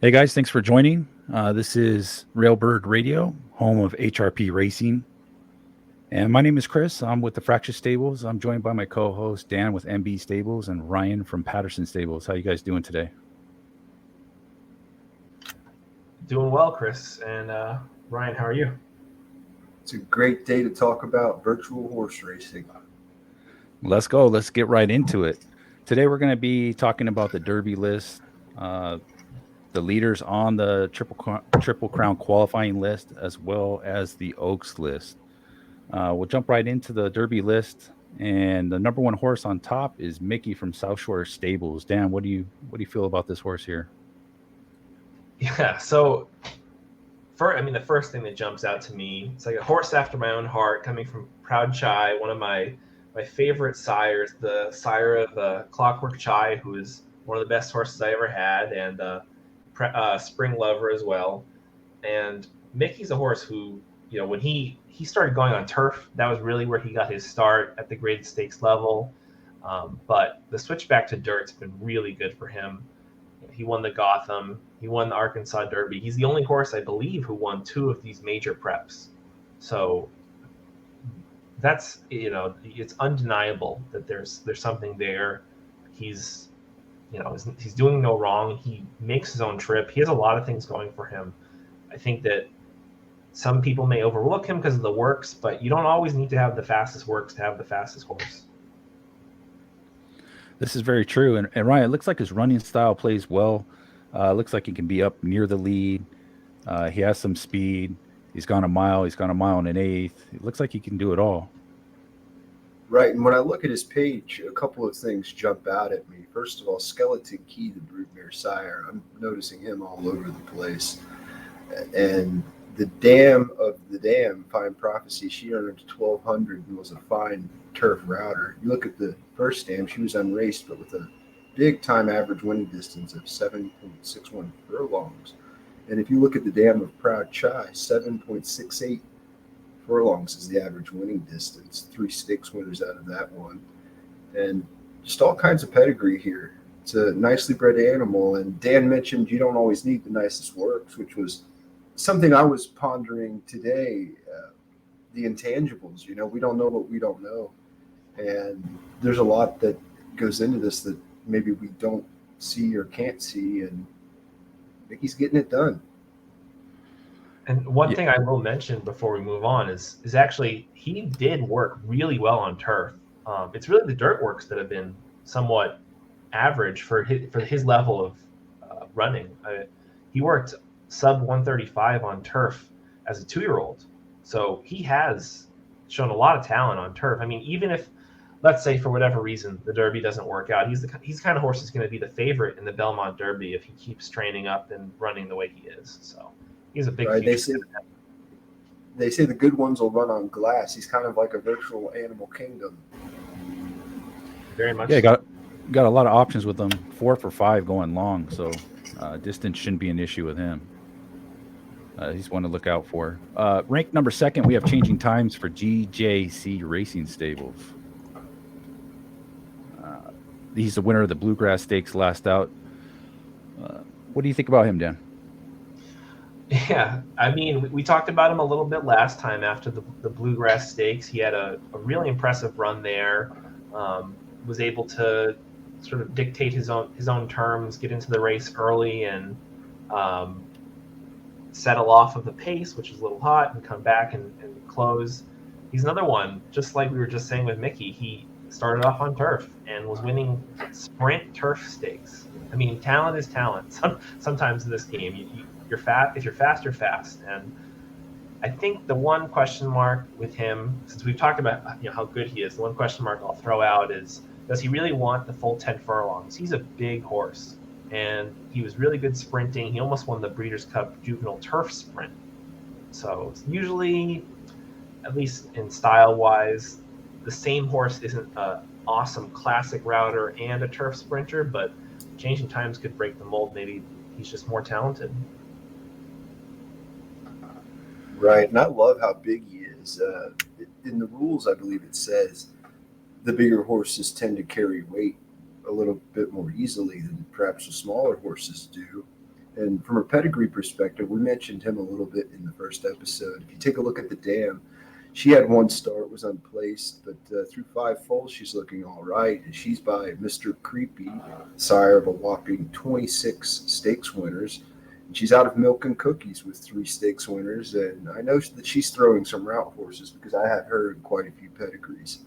Hey guys, thanks for joining. This is Railbird Radio, home of HRP Racing. And my name is Chris. I'm with the Fractious Stables. I'm joined by my co-host Dan with MB Stables and Ryan from Patterson Stables. How you guys doing today? Doing well, Chris. And Ryan, how are you? It's a great day to talk about virtual horse racing. Let's go. Let's get right into it. Today we're going to be talking about the Derby list, uh, the leaders on the Triple Crown qualifying list, as well as the Oaks list. We'll jump right into the Derby list, and the number one horse on top is Mickey from South Shore Stables. Dan, what do you feel about this horse here? Yeah. So, the first thing that jumps out to me, it's like a horse after my own heart, coming from Proud Chai, one of my favorite sires, the sire of Clockwork Chai, who is one of the best horses I ever had, and Spring Lover as well. And Mickey's a horse who, when he started going on turf, that was really where he got his start at the graded stakes level. But the switch back to dirt's been really good for him. He won the Gotham. He won the Arkansas Derby. He's the only horse, I believe, who won two of these major preps. So that's it's undeniable that there's something there. He's he's doing no wrong. He makes his own trip. He has a lot of things going for him. I think that some people may overlook him because of the works, but you don't always need to have the fastest works to have the fastest horse. This is very true. And Ryan, it looks like his running style plays well. Looks like he can be up near the lead. He has some speed. He's gone a mile. He's gone a mile and an eighth. It looks like he can do it all. Right, and when I look at his page, a couple of things jump out at me. First of all, Skeleton Key, the broodmare sire, I'm noticing him all over the place. And the dam of the dam, Fine Prophecy, she earned 1,200 and was a fine turf router. You look at the first dam, she was unraced, but with a big time average winning distance of 7.61 furlongs. And if you look at the dam of Proud Chai, 7.68 furlongs is the average winning distance. 3 stakes winners out of that one. And just all kinds of pedigree here. It's a nicely bred animal. And Dan mentioned you don't always need the nicest works, which was something I was pondering today. The intangibles, we don't know what we don't know. And there's a lot that goes into this that maybe we don't see or can't see. And Mickey's getting it done. And one Yeah, thing I will mention before we move on is actually he did work really well on turf. It's really the dirt works that have been somewhat average for his level of running. He worked sub 135 on turf as a 2-year-old, so he has shown a lot of talent on turf. I mean, even if, let's say, for whatever reason the Derby doesn't work out, he's the kind of horse that's going to be the favorite in the Belmont Derby if he keeps training up and running the way he is. So he's a big Right? future. They say the good ones will run on glass. He's kind of like a virtual animal kingdom. Very much yeah, so. got a lot of options with him. 4 for 5 going long, so distance shouldn't be an issue with him. He's one to look out for. Ranked number second, we have changing times for GJC Racing Stables. Uh, he's the winner of the Bluegrass Stakes last out. Uh, what do you think about him, Dan? Yeah, I mean, we talked about him a little bit last time after the Bluegrass Stakes. He had a really impressive run there. Was able to sort of dictate his own terms, get into the race early, and um, settle off of the pace, which is a little hot, and come back and close. He's another one, just like we were just saying with Mickey. He started off on turf and was winning sprint turf stakes. I mean, talent is talent. Sometimes in this game, you're fast. If you're fast, you're fast. And I think the one question mark with him, since we've talked about how good he is, the one question mark I'll throw out is, does he really want the full 10 furlongs? He's a big horse, and he was really good sprinting. He almost won the Breeders' Cup Juvenile Turf Sprint. So usually, at least in style-wise, the same horse isn't an awesome classic router and a turf sprinter, but changing times could break the mold. Maybe he's just more talented. Right, and I love how big he is. In the rules, I believe it says the bigger horses tend to carry weight a little bit more easily than perhaps the smaller horses do. And from a pedigree perspective, we mentioned him a little bit in the first episode. If you take a look at the dam, she had one start, was unplaced, but through 5 foals, she's looking all right. And she's by Mr. Creepy, sire of a whopping 26 stakes winners. And she's out of milk and cookies with 3 stakes winners. And I know that she's throwing some route horses because I had her in quite a few pedigrees.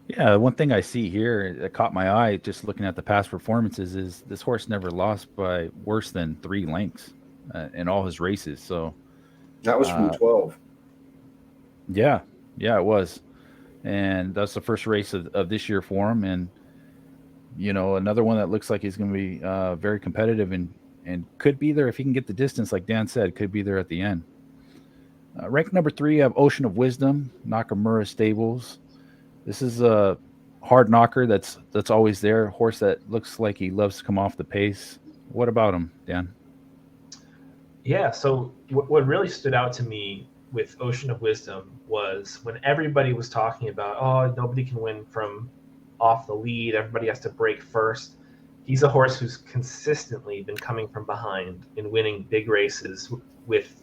Yeah, one thing I see here that caught my eye just looking at the past performances is this horse never lost by worse than 3 lengths in all his races. So, That was from uh, 12. yeah, yeah, it was. And that's the first race of this year for him. And, another one that looks like he's going to be very competitive and could be there if he can get the distance, like Dan said, could be there at the end. Rank number 3, I have Ocean of Wisdom, Nakamura Stables. This is a hard knocker that's always there. Horse that looks like he loves to come off the pace. What about him, Dan? Yeah, so what really stood out to me with Ocean of Wisdom was when everybody was talking about, oh, nobody can win from off the lead, everybody has to break first. He's a horse who's consistently been coming from behind and winning big races with,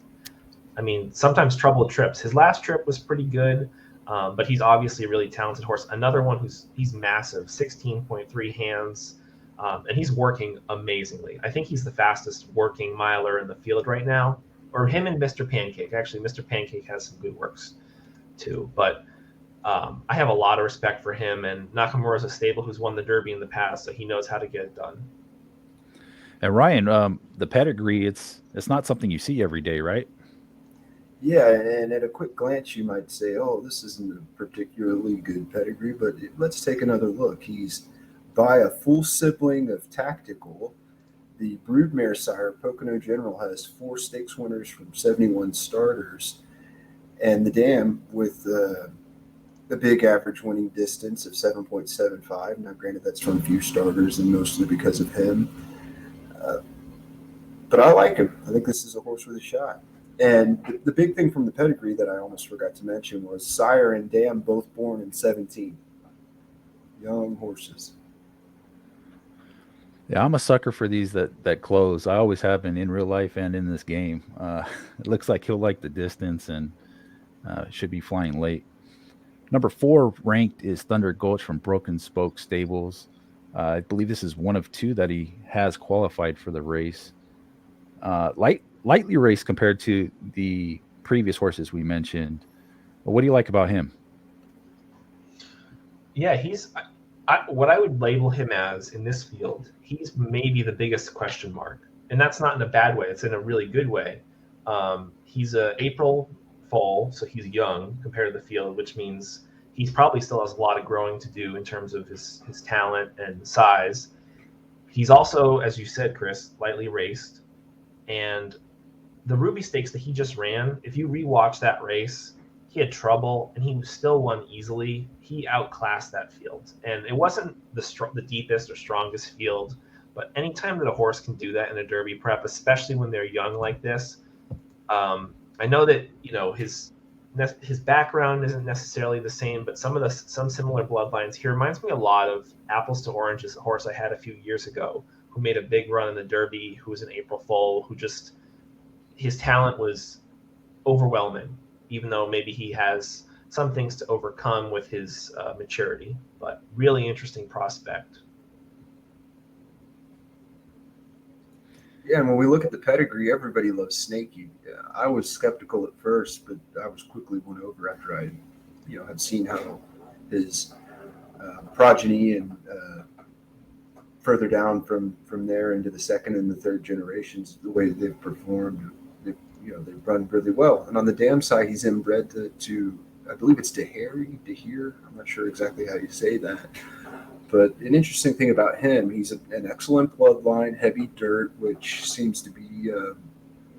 sometimes troubled trips. His last trip was pretty good, but he's obviously a really talented horse. Another one he's massive, 16.3 hands. And he's working amazingly. I think he's the fastest working miler in the field right now, or him and Mr. Pancake. Actually, Mr. Pancake has some good works too. But I have a lot of respect for him. And Nakamura's a stable who's won the Derby in the past, so he knows how to get it done. And Ryan, the pedigree, it's not something you see every day, right? Yeah, and at a quick glance, you might say, oh, this isn't a particularly good pedigree, but let's take another look. He's by a full sibling of Tactical. The broodmare sire, Pocono General, has 4 stakes winners from 71 starters. And the dam with a big average winning distance of 7.75. Now, granted, that's from few starters and mostly because of him. But I like him. I think this is a horse with a shot. And the big thing from the pedigree that I almost forgot to mention was sire and dam both born in 17. Young horses. Yeah, I'm a sucker for these that close. I always have been in real life and in this game. It looks like he'll like the distance and should be flying late. Number 4 ranked is Thunder Gulch from Broken Spoke Stables. I believe this is one of 2 that he has qualified for the race. Lightly raced compared to the previous horses we mentioned. What do you like about him? Yeah, he's what I would label him as in this field. He's maybe the biggest question mark, and that's not in a bad way. It's in a really good way. He's a April foal, so he's young compared to the field, which means he probably still has a lot of growing to do in terms of his talent and size. He's also, as you said, Chris, lightly raced, and the Ruby Stakes that he just ran, if you rewatch that race, he had trouble and he still won easily. He outclassed that field, and it wasn't the deepest or strongest field, but anytime that a horse can do that in a Derby prep, especially when they're young like this, I know that his background isn't necessarily the same, but some similar bloodlines. He reminds me a lot of Apples to Oranges, a horse I had a few years ago who made a big run in the Derby, who was an April foal, who just his talent was overwhelming, even though maybe he has some things to overcome with his maturity. But really interesting prospect. Yeah, and when we look at the pedigree, everybody loves Snaky. I was skeptical at first, but I was quickly won over after I, had seen how his progeny and further down from there into the second and the third generations, the way they've performed, they've run really well. And on the dam side, he's inbred to I believe it's Dehere. I'm not sure exactly how you say that. But an interesting thing about him, he's an excellent bloodline, heavy dirt, which seems to be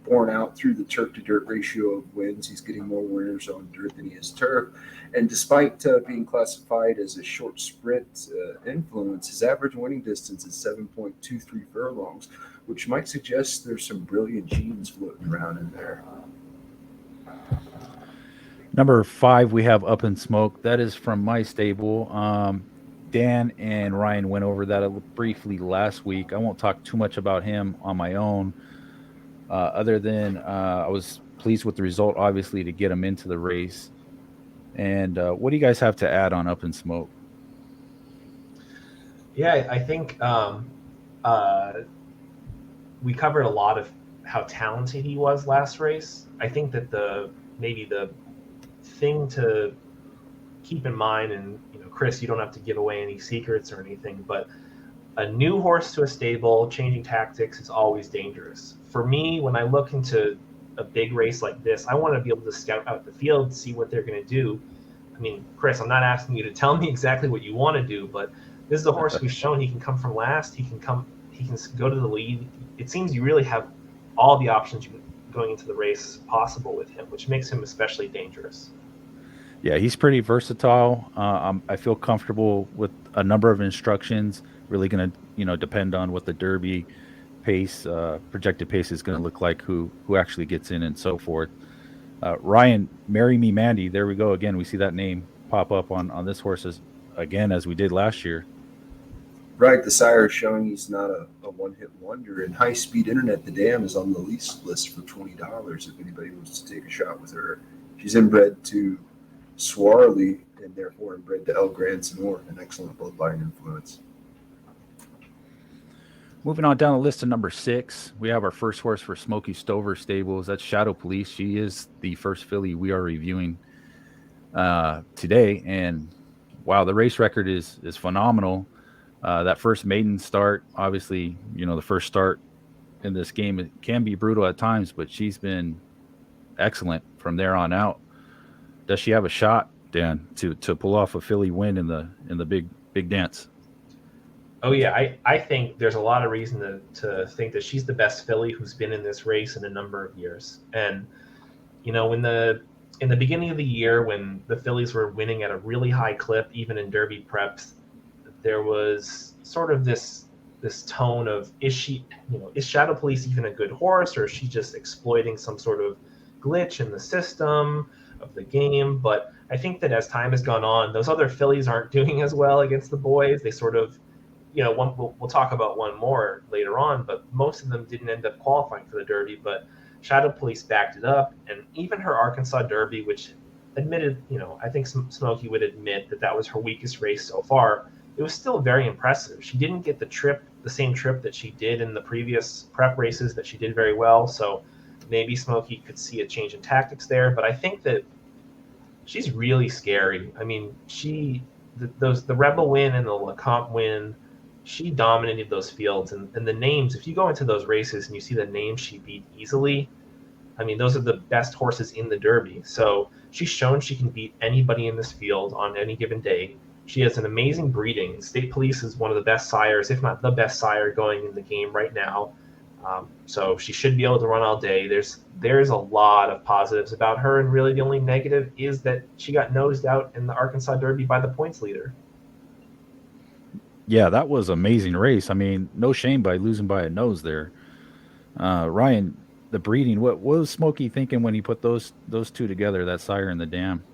borne out through the turf to dirt ratio of wins. He's getting more winners on dirt than he is turf. And despite being classified as a short sprint influence, his average winning distance is 7.23 furlongs, which might suggest there's some brilliant genes floating around in there. Number 5, we have Up in Smoke. That is from my stable. Dan and Ryan went over that briefly last week. I won't talk too much about him on my own, other than I was pleased with the result, obviously, to get him into the race. And what do you guys have to add on Up in Smoke? Yeah, I think uh, we covered a lot of how talented he was last race. I think that maybe the thing to keep in mind, and Chris, you don't have to give away any secrets or anything, but a new horse to a stable, changing tactics is always dangerous. For me, when I look into a big race like this, I want to be able to scout out the field, see what they're going to do. I mean, Chris, I'm not asking you to tell me exactly what you want to do, but this is a horse who's shown he can come from last. He can go to the lead. It seems you really have all the options going into the race possible with him, which makes him especially dangerous. Yeah, he's pretty versatile. I feel comfortable with a number of instructions. Really going to, depend on what the Derby pace, projected pace is going to look like, who actually gets in, and so forth. Ryan, marry me, Mandy. There we go again. We see that name pop up on this horse as we did last year. Right, the sire is showing he's not a one-hit wonder. And high-speed internet, the dam is on the lease list for $20 if anybody wants to take a shot with her. She's inbred to Swarley and therefore inbred to El Grand Senor, an excellent bloodline influence. Moving on down the list to number 6, we have our first horse for Smokey Stover Stables. That's Shadow Police. She is the first filly we are reviewing today, and wow, the race record is phenomenal. That first maiden start, obviously, the first start in this game, it can be brutal at times, but she's been excellent from there on out. Does she have a shot, Dan, to pull off a filly win in the big dance? Oh yeah, I think there's a lot of reason to think that she's the best filly who's been in this race in a number of years. And in the beginning of the year, when the fillies were winning at a really high clip, even in Derby preps, there was sort of this tone of, is Shadow Police even a good horse, or is she just exploiting some sort of glitch in the system of the game? But I think that as time has gone on, those other fillies aren't doing as well against the boys. They sort of, we'll talk about one more later on, but most of them didn't end up qualifying for the Derby. But Shadow Police backed it up, and even her Arkansas Derby, which admitted, I think Smokey would admit that was her weakest race so far, it was still very impressive. She didn't get the same trip that she did in the previous prep races that she did very well. So maybe Smokey could see a change in tactics there. But I think that she's really scary. I mean, the Rebel win and the LeCompte win, she dominated those fields. And the names, if you go into those races and you see the names she beat easily, I mean, those are the best horses in the Derby. So she's shown she can beat anybody in this field on any given day. She has an amazing breeding. State Police is one of the best sires, if not the best sire going in the game right now. So she should be able to run all day. There's a lot of positives about her, and really the only negative is that she got nosed out in the Arkansas Derby by the points leader. Yeah, that was an amazing race. I mean, no shame by losing by a nose there. Ryan, the breeding, what was Smokey thinking when he put those two together, that sire and the dam?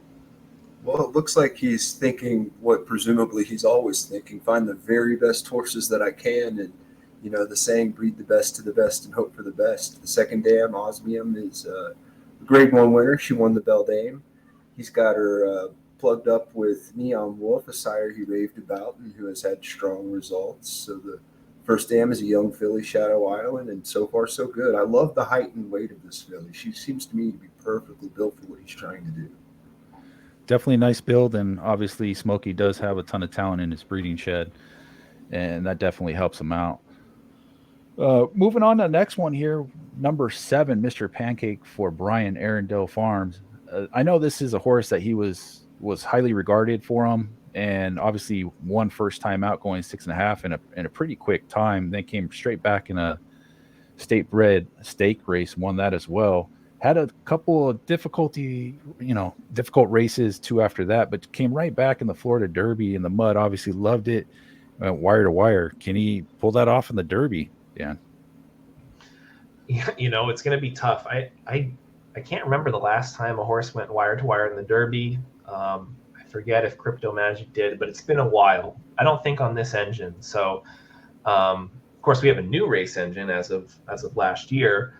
Well, it looks like he's thinking what presumably he's always thinking: find the very best horses that I can. And, the saying, breed the best to the best and hope for the best. The second dam, Osmium, is a grade 1 winner. She won the Beldame. He's got her plugged up with Neon Wolf, a sire he raved about and who has had strong results. So the first dam is a young filly, Shadow Island, and so far so good. I love the height and weight of this filly. She seems to me to be perfectly built for what he's trying to do. Definitely a nice build, and obviously Smokey does have a ton of talent in his breeding shed, and that definitely helps him out. Moving on to the next one here, number 7, Mr. Pancake for Brian Arundel Farms. I know this is a horse that he was highly regarded for him, and obviously won first time out going 6.5 in a pretty quick time. Then came straight back in a state bred stake race, won that as well. Had a couple of difficult races too after that, but came right back in the Florida Derby in the mud. Obviously loved it, wire to wire. Can he pull that off in the Derby? Yeah. It's going to be tough. I can't remember the last time a horse went wire to wire in the Derby. I forget if Crypto Magic did, but it's been a while. I don't think on this engine. So, of course, we have a new race engine as of last year.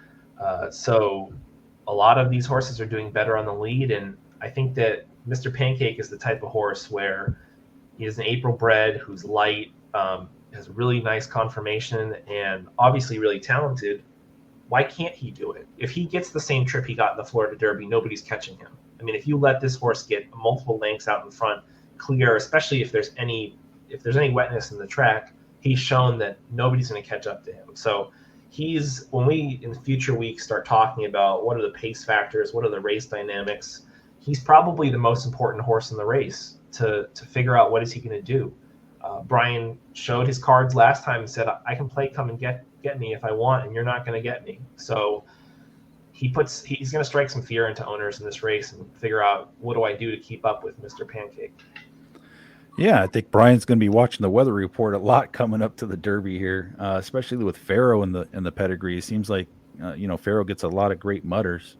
So a lot of these horses are doing better on the lead, and I think that Mr. Pancake is the type of horse where he is an April bred who's light, has really nice conformation, and obviously really talented. Why can't he do it? If he gets the same trip he got in the Florida Derby, nobody's catching him. I mean, if you let this horse get multiple lengths out in front, clear, especially if there's any wetness in the track, he's shown that nobody's going to catch up to him. So when we in future weeks start talking about what are the pace factors, what are the race dynamics, he's probably the most important horse in the race to figure out what is he going to do. Brian showed his cards last time and said, I can play come and get me if I want, and you're not going to get me. So he's going to strike some fear into owners in this race and figure out, what do I do to keep up with Mr. Pancake? Yeah, I think Brian's going to be watching the weather report a lot coming up to the Derby here, especially with Pharaoh in the pedigree. It seems like Pharaoh gets a lot of great mutters.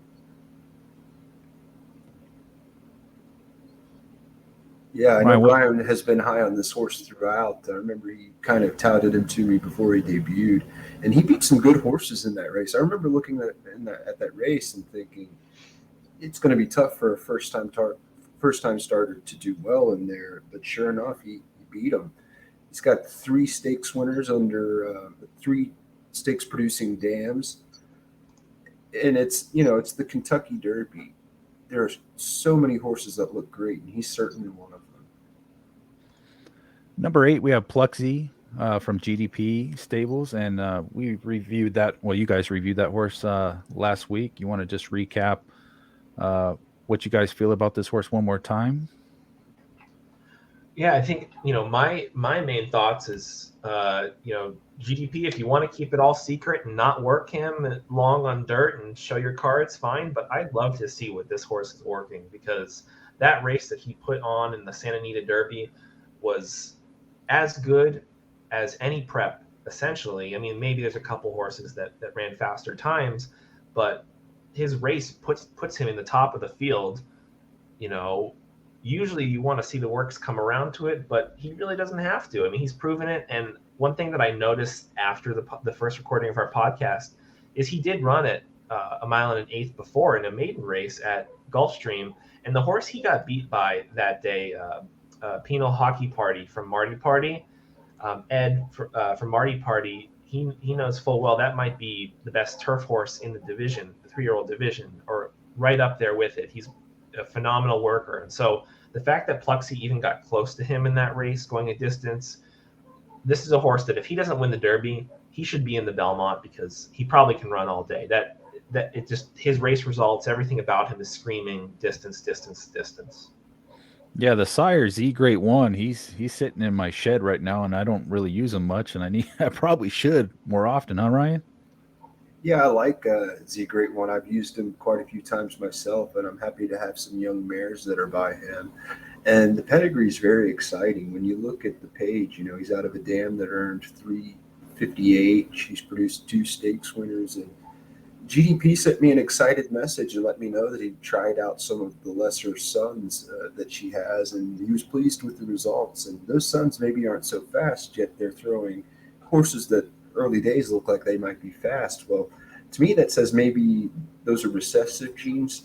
Yeah, I know Brian has been high on this horse throughout. I remember he kind of touted him to me before he debuted, and he beat some good horses in that race. I remember looking at that race and thinking, it's going to be tough for a first-time starter to do well in there. But sure enough, he beat him. He's got 3 stakes winners under 3 stakes producing dams, and it's the Kentucky Derby. There are so many horses that look great, and he's certainly one of them. Number 8, we have Pluxy from GDP Stables, and we reviewed that. Well, you guys reviewed that horse last week. You want to just recap what you guys feel about this horse one more time? Yeah, I think my main thoughts is GDP. If you want to keep it all secret and not work him long on dirt and show your cards, fine. But I'd love to see what this horse is working, because that race that he put on in the Santa Anita Derby was as good as any prep, essentially. I mean, maybe there's a couple horses that ran faster times, but his race puts him in the top of the field. Usually you want to see the works come around to it, but he really doesn't have to. I mean, he's proven it. And one thing that I noticed after the first recording of our podcast is he did run it a mile and an eighth before in a maiden race at Gulfstream, and the horse he got beat by that day, Penal Hockey Party from Marty Party, Ed from Marty Party, he knows full well that might be the best turf horse in the division, the 3-year-old division, or right up there with it. He's a phenomenal worker. And so the fact that Pluxy even got close to him in that race, going a distance, this is a horse that if he doesn't win the Derby, he should be in the Belmont, because he probably can run all day. That it just, his race results, everything about him is screaming distance, distance, distance. Yeah, the sire Z Great One, he's sitting in my shed right now, and I don't really use him much, and I probably should more often, huh, Ryan? Yeah, I like Z Great One. I've used him quite a few times myself, and I'm happy to have some young mares that are by him. And the pedigree is very exciting. When you look at the page, he's out of a dam that earned $358. He's produced 2 stakes winners, and GDP sent me an excited message and let me know that he tried out some of the lesser sons that she has, and he was pleased with the results. And those sons maybe aren't so fast, yet they're throwing horses that early days look like they might be fast. Well, to me, that says maybe those are recessive genes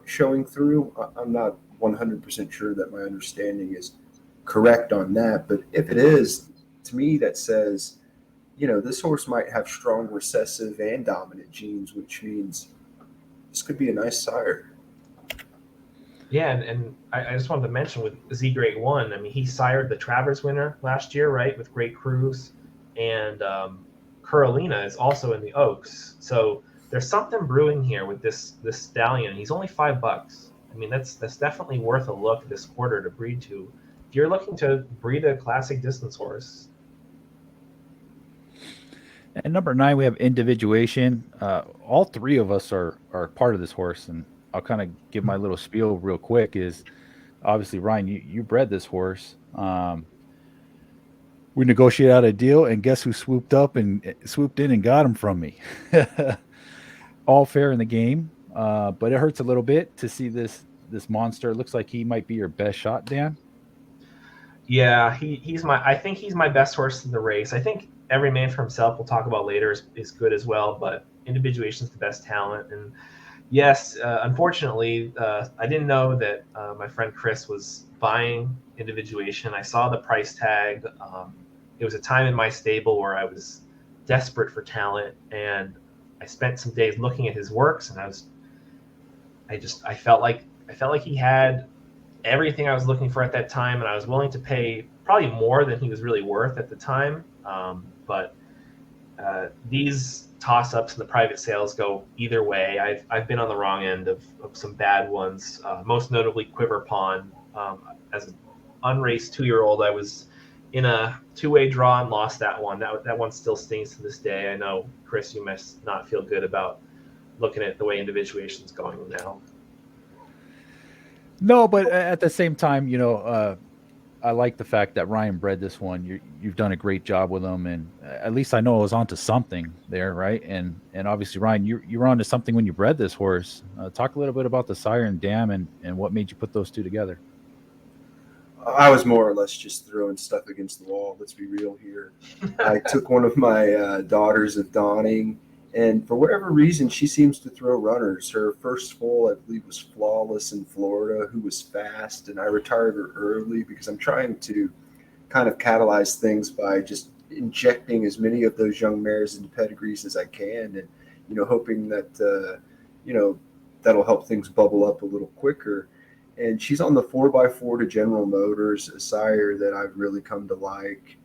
showing through. I'm not 100% sure that my understanding is correct on that, but if it is, to me, that says this horse might have strong recessive and dominant genes, which means this could be a nice sire. Yeah, and I just wanted to mention with Z Great One, I mean, he sired the Travers winner last year, right, with Great Cruise, and Carolina is also in the Oaks. So there's something brewing here with this stallion. He's only $5. I mean, that's definitely worth a look this quarter to breed to. If you're looking to breed a classic distance horse. And number 9, we have Individuation. All 3 of us are part of this horse, and I'll kind of give my little spiel real quick. Is obviously, Ryan, you bred this horse. We negotiated out a deal, and guess who swooped in and got him from me? All fair in the game, but it hurts a little bit to see this this monster. It looks like he might be your best shot, Dan. Yeah, I think he's my best horse in the race. I think Every Man for Himself, we'll talk about later, is good as well, but Individuation is the best talent. And yes, unfortunately, I didn't know that my friend Chris was buying Individuation. I saw the price tag. It was a time in my stable where I was desperate for talent, and I spent some days looking at his works, and I felt like he had everything I was looking for at that time, and I was willing to pay probably more than he was really worth at the time. But these toss-ups and the private sales go either way. I've been on the wrong end of some bad ones, most notably Quiver Pond. As an unraced 2-year-old, I was in a two-way draw and lost that one. That one still stings to this day. I know, Chris, you must not feel good about looking at the way Individuation's going now. No, but at the same time, I like the fact that Ryan bred this one. You've done a great job with him, and at least I know I was onto something there, right? And obviously, Ryan, you were onto something when you bred this horse. Talk a little bit about the sire and dam, and what made you put those two together. I was more or less just throwing stuff against the wall. Let's be real here. I took one of my daughters of Dawning, and for whatever reason, she seems to throw runners. Her first foal, I believe, was Flawless in Florida, who was fast, and I retired her early because I'm trying to kind of catalyze things by just injecting as many of those young mares into pedigrees as I can, and hoping that that'll help things bubble up a little quicker. And she's on the 4x4 to General Motors, a sire that I've really come to like.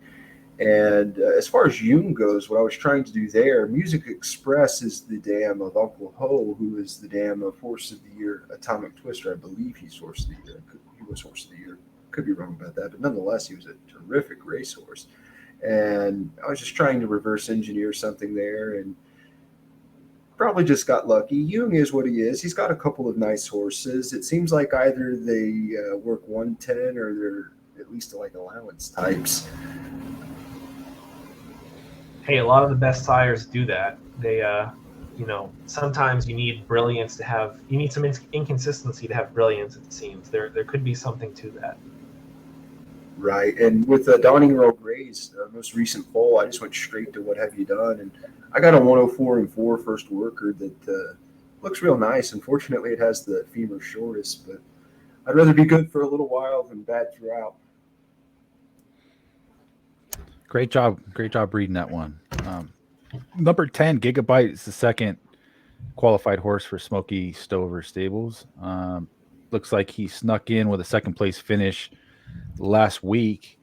And as far as Jung goes, what I was trying to do there, Music Express is the dam of Uncle Ho, who is the dam of Horse of the Year, Atomic Twister. I believe he's Horse of the Year. He was Horse of the Year. Could be wrong about that, but nonetheless, he was a terrific racehorse. And I was just trying to reverse engineer something there, and probably just got lucky. Jung is what he is. He's got a couple of nice horses. It seems like either they work 110 or they're at least like allowance types. Hey, a lot of the best sires do that. They, sometimes you need brilliance you need some inconsistency to have brilliance, it seems. There could be something to that. Right. And with Dawning Earl Gray's most recent foal, I just went straight to What Have You Done? And I got a 104 and 4 first worker that looks real nice. Unfortunately, it has the femur shortest, but I'd rather be good for a little while than bad throughout. Great job breeding that one. Number 10, Gigabyte, is the second qualified horse for Smokey Stover Stables. Looks like he snuck in with a second place finish last week,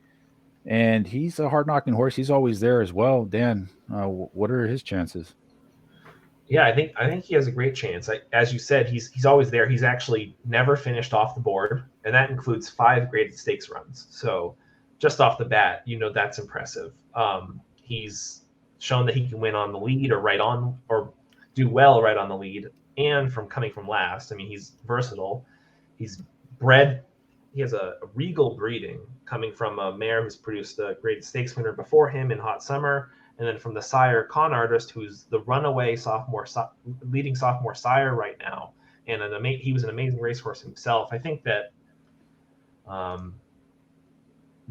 and he's a hard knocking horse. He's always there as well. Dan, what are his chances? Yeah, I think he has a great chance. As you said, he's always there. He's actually never finished off the board, and that includes 5 graded stakes runs. So just off the bat, that's impressive. He's shown that he can win on the lead or do well right on the lead, and from coming from last. I mean, he's versatile. He's bred. He has a regal breeding coming from a mare who's produced a graded stakes winner before him in Hot Summer, and then from the sire Con Artist, who's the runaway leading sophomore sire right now, and he was an amazing racehorse himself. I think that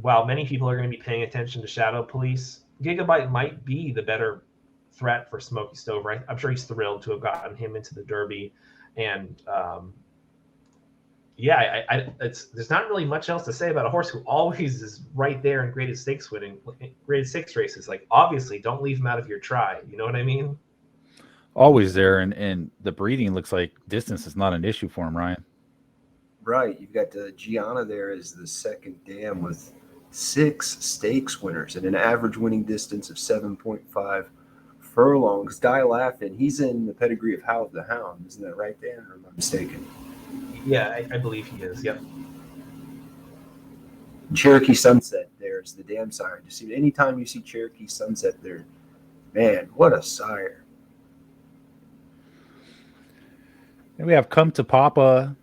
while many people are going to be paying attention to Shadow Police, Gigabyte might be the better threat for Smokey Stover. I'm sure he's thrilled to have gotten him into the Derby, and there's not really much else to say about a horse who always is right there in graded stakes races. Like, obviously, don't leave him out of your try. You know what I mean? Always there, and the breeding looks like distance is not an issue for him, Ryan. Right. You've got Gianna there as the second dam with 6 stakes winners and an average winning distance of 7.5 furlongs. Die Laughing, he's in the pedigree of How of the Hound. Isn't that right, Dan? Or am I mistaken? Yeah, I believe he is. Yep. Cherokee Sunset there's the dam sire. Anytime you see Cherokee Sunset there, man, what a sire. And we have Come to Papa,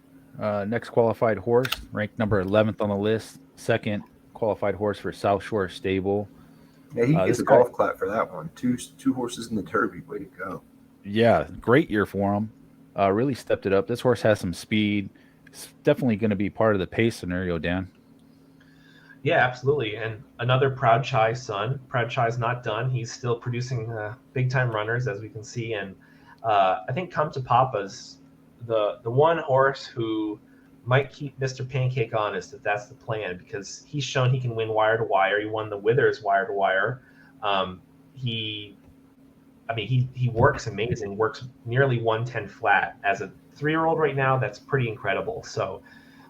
next qualified horse, ranked number 11th on the list, second qualified horse for South Shore Stable. Yeah, he gets a golf clap for that one. Two horses in the Derby. Way to go. Yeah, great year for him. Really stepped it up. This horse has some speed. It's definitely going to be part of the pace scenario, Dan. Yeah, absolutely. And another Proud Chai son. Proud Chai's not done. He's still producing big time runners, as we can see. And I think Come to Papa's the one horse who might keep Mr. Pancake honest, if that's the plan, because he's shown he can win wire to wire. He won the Withers wire to wire. Um, he, I mean, he works amazing. Works nearly 110 flat as a 3-year old right now. That's pretty incredible. So.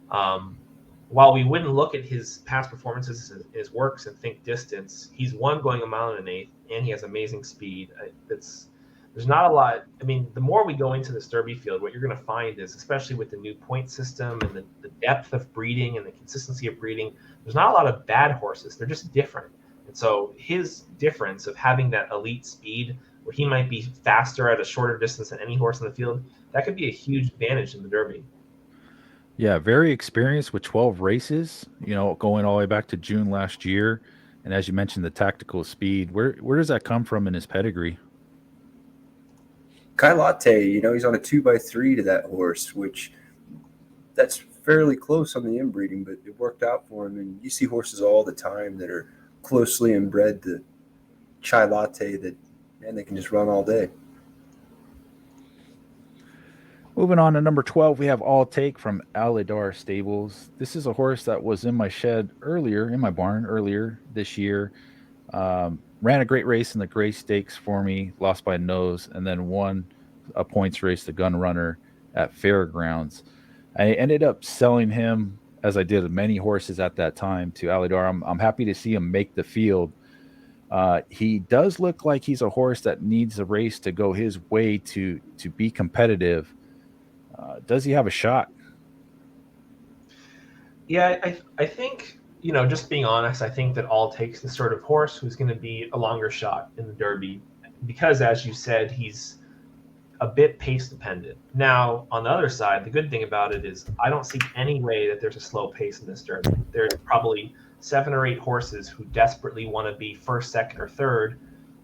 Um, while we wouldn't look at his past performances, his works, and think distance, he's won going a mile and an eighth, and he has amazing speed. There's not a lot. I mean, the more we go into this Derby field, what you're going to find is, especially with the new point system and the depth of breeding and the consistency of breeding, there's not a lot of bad horses. They're just different. And so his difference of having that elite speed, where he might be faster at a shorter distance than any horse in the field, that could be a huge advantage in the Derby. Yeah, very experienced with 12 races, going all the way back to June last year. And as you mentioned, the tactical speed. Where does that come from in his pedigree? Kai Latte, he's on a 2x3 to that horse, which that's fairly close on the inbreeding, but it worked out for him. And you see horses all the time that are closely inbred to Chai Latte that, man, they can just run all day. Moving on to number 12, we have All Take from Alidar Stables. This is a horse that was in my barn earlier this year. Ran a great race in the Gray Stakes for me, lost by nose, and then won a points race, the Gun Runner, at Fairgrounds. I ended up selling him, as I did many horses at that time, to Alidar. I'm happy to see him make the field. He does look like he's a horse that needs a race to go his way to be competitive. Does he have a shot? Yeah, I think, just being honest, I think that All Takes the sort of horse who's going to be a longer shot in the Derby because, as you said, he's a bit pace dependent. Now, on the other side, the good thing about it is I don't see any way that there's a slow pace in this Derby. There's probably 7 or 8 horses who desperately want to be first, second, or third.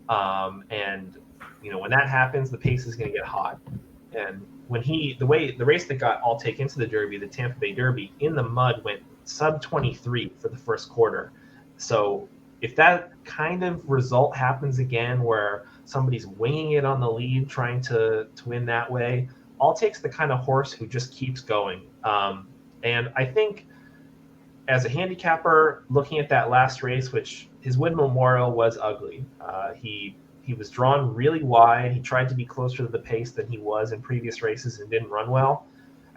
And, when that happens, the pace is going to get hot. And when the race that got All Take into the Derby, the Tampa Bay Derby, in the mud went sub 23 for the first quarter. So if that kind of result happens again, where somebody's winging it on the lead, trying to win that way, All Take's the kind of horse who just keeps going. And I think as a handicapper, looking at that last race, which his Win Memorial was ugly, he was drawn really wide. He tried to be closer to the pace than he was in previous races and didn't run well.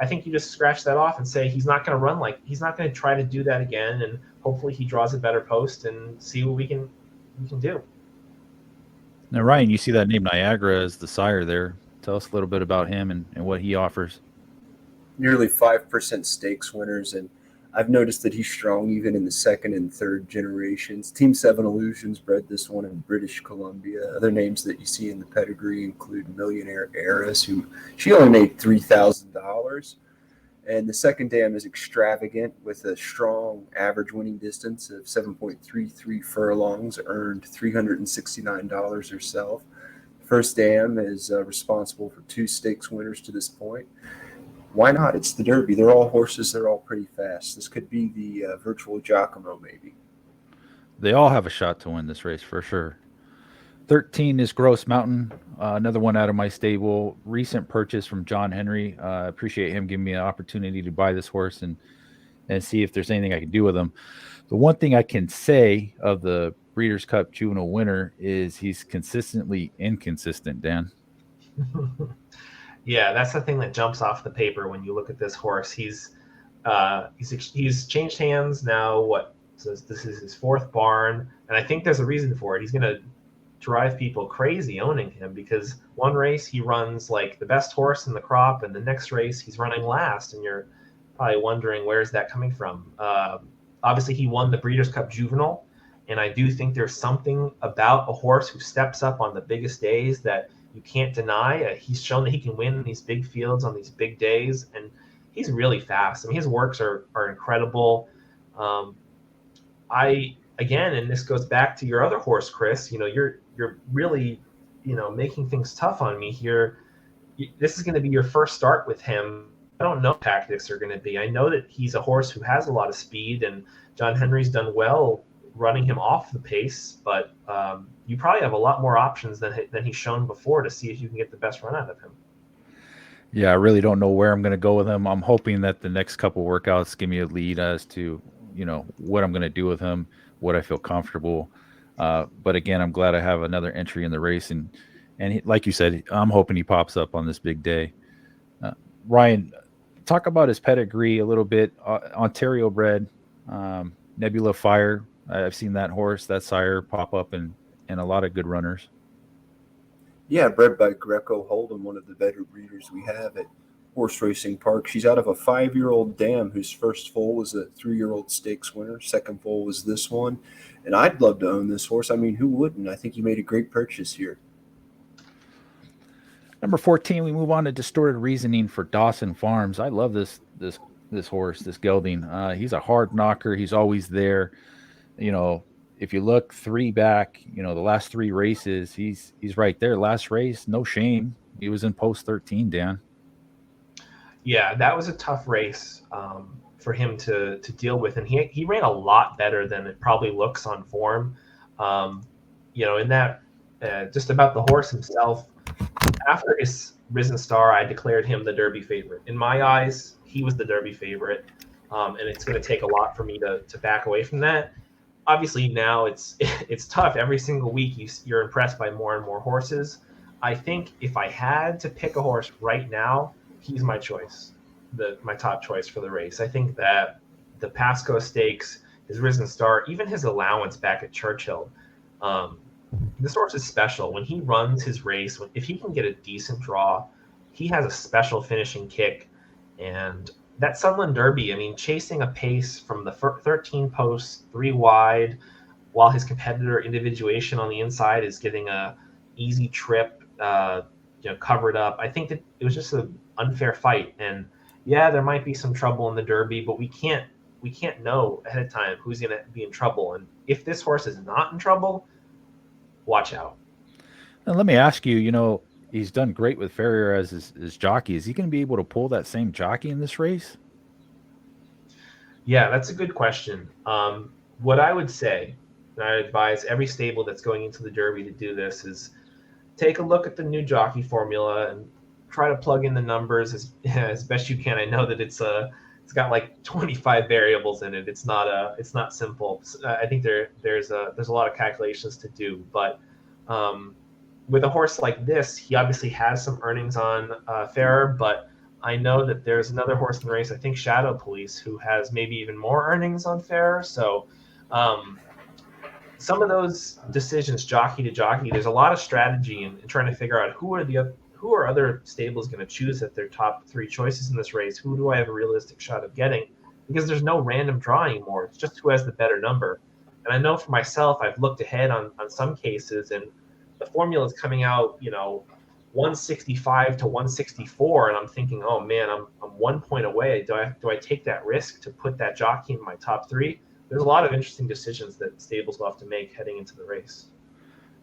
I think you just scratch that off and say he's not going to he's not going to try to do that again, and hopefully he draws a better post and see what we can do. Now, Ryan, you see that name Niagara as the sire there. Tell us a little bit about him and what he offers. Nearly 5% stakes winners, and I've noticed that he's strong even in the second and third generations. Team 7 Illusions bred this one in British Columbia. Other names that you see in the pedigree include Millionaire Heiress, who she only made $3,000. And the second dam is Extravagant with a strong average winning distance of 7.33 furlongs, earned $369 herself. First dam is responsible for 2 stakes winners to this point. Why not? It's the Derby. They're all horses. They're all pretty fast. This could be the virtual Giacomo, maybe. They all have a shot to win this race for sure. 13 is Gross Mountain, another one out of my stable. Recent purchase from John Henry. Appreciate him giving me an opportunity to buy this horse and see if there's anything I can do with him. The one thing I can say of the Breeders' Cup Juvenile winner is he's consistently inconsistent, Dan. Yeah, that's the thing that jumps off the paper when you look at this horse. He's changed hands now. So this is his 4th barn, and I think there's a reason for it. He's going to drive people crazy owning him because one race he runs like the best horse in the crop, and the next race he's running last, and you're probably wondering where's that coming from. Obviously, he won the Breeders' Cup Juvenile, and I do think there's something about a horse who steps up on the biggest days that you can't deny. He's shown that he can win these big fields on these big days, and he's really fast. I mean, his works are incredible. And this goes back to your other horse, Chris. You're really, making things tough on me here. This is going to be your first start with him don't know what tactics are going to be. I know that he's a horse who has a lot of speed, and John Henry's done well running him off the pace, but you probably have a lot more options than he's shown before to see if you can get the best run out of him. Yeah, I really don't know where I'm going to go with him. I'm hoping that the next couple workouts give me a lead as to, what I'm going to do with him, what I feel comfortable. But again, I'm glad I have another entry in the race, and like you said, I'm hoping he pops up on this big day. Uh, Ryan, talk about his pedigree a little bit. Ontario bred, Nebula Fire. I've seen that horse, that sire, pop up in a lot of good runners. Yeah, bred by Greco Holden, one of the better breeders we have at Horse Racing Park. She's out of a 5-year-old dam whose first foal was a 3-year-old stakes winner. Second foal was this one. And I'd love to own this horse. I mean, who wouldn't? I think you made a great purchase here. Number 14, we move on to Distorted Reasoning for Dawson Farms. I love this horse, this gelding. He's a hard knocker. He's always there. If you look 3 back, the last 3 races, he's right there. Last race, no shame. He was in post 13, Dan. Yeah, that was a tough race for him to deal with, and he ran a lot better than it probably looks on form. In that, just about the horse himself. After his Risen Star, I declared him the Derby favorite. In my eyes, he was the Derby favorite, and it's going to take a lot for me to back away from that. Obviously, now it's tough. Every single week, you're impressed by more and more horses. I think if I had to pick a horse right now, he's my choice, my top choice for the race. I think that the Pasco Stakes, his Risen Star, even his allowance back at Churchill, this horse is special. When he runs his race, if he can get a decent draw, he has a special finishing kick. And that Sunland Derby, I mean, chasing a pace from the 13 posts, 3 wide, while his competitor Individuation on the inside is getting a easy trip, covered up. I think that it was just an unfair fight. And yeah, there might be some trouble in the Derby, but we can't know ahead of time who's going to be in trouble. And if this horse is not in trouble, watch out. Now, let me ask you, he's done great with Farrier as his jockey. Is he going to be able to pull that same jockey in this race? Yeah, that's a good question. What I would say, and I advise every stable that's going into the Derby to do this, is take a look at the new jockey formula and try to plug in the numbers as best you can. I know that it's got like 25 variables in it. It's not simple. I think there's a lot of calculations to do, but with a horse like this, he obviously has some earnings on Farrer, but I know that there's another horse in the race, I think Shadow Police, who has maybe even more earnings on Farrer. So some of those decisions, jockey to jockey, there's a lot of strategy in trying to figure out who are other stables going to choose at their top 3 choices in this race. Who do I have a realistic shot of getting? Because there's no random draw anymore. It's just who has the better number. And I know for myself, I've looked ahead on some cases, and the formula is coming out, 165 to 164, and I'm thinking, oh man, I'm 1 point away. Do I take that risk to put that jockey in my top 3? There's a lot of interesting decisions that stables will have to make heading into the race.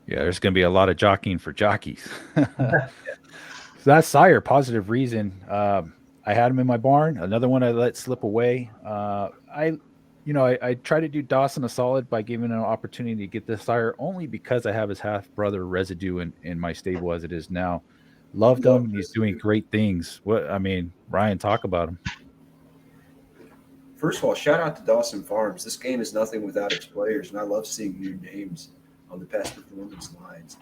Yeah, there's going to be a lot of jockeying for jockeys. So that's Sire, Positive Reason. I had him in my barn. Another one I let slip away. I try to do Dawson a solid by giving him an opportunity to get this sire only because I have his half brother Residue in my stable as it is now. Loved him. He's doing great things. Ryan, talk about him. First of all, shout out to Dawson Farms. This game is nothing without its players, and I love seeing new names on the past performance lines.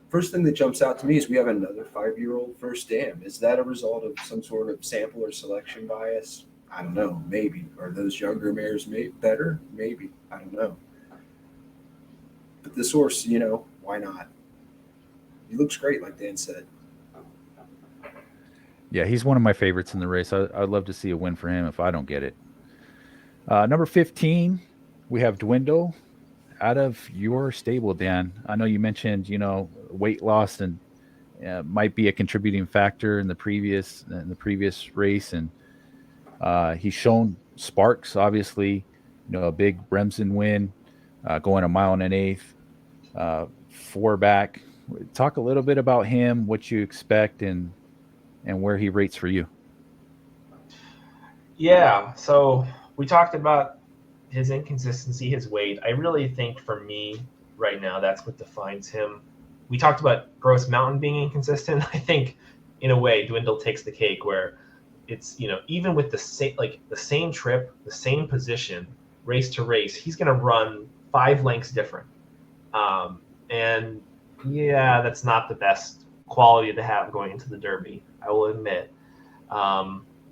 First thing that jumps out to me is we have another 5-year-old first dam. Is that a result of some sort of sample or selection bias? I don't know. Maybe. Are those younger mares better? Maybe. I don't know. But this horse, why not? He looks great, like Dan said. Yeah, he's one of my favorites in the race. I'd love to see a win for him if I don't get it. Number 15, we have Dwindle out of your stable, Dan. I know you mentioned, weight loss and might be a contributing factor in the previous race, and he's shown sparks. Obviously, a big Bremson win, going 1 1/8, 4 back. Talk a little bit about him, what you expect, and where he rates for you. Yeah, so we talked about his inconsistency, his weight. I really think for me right now, that's what defines him. We talked about Gross Mountain being inconsistent. I think in a way, Dwindle takes the cake where it's, even with the same trip, the same position, race to race, he's going to run 5 lengths different. And yeah, that's not the best quality to have going into the Derby, I will admit.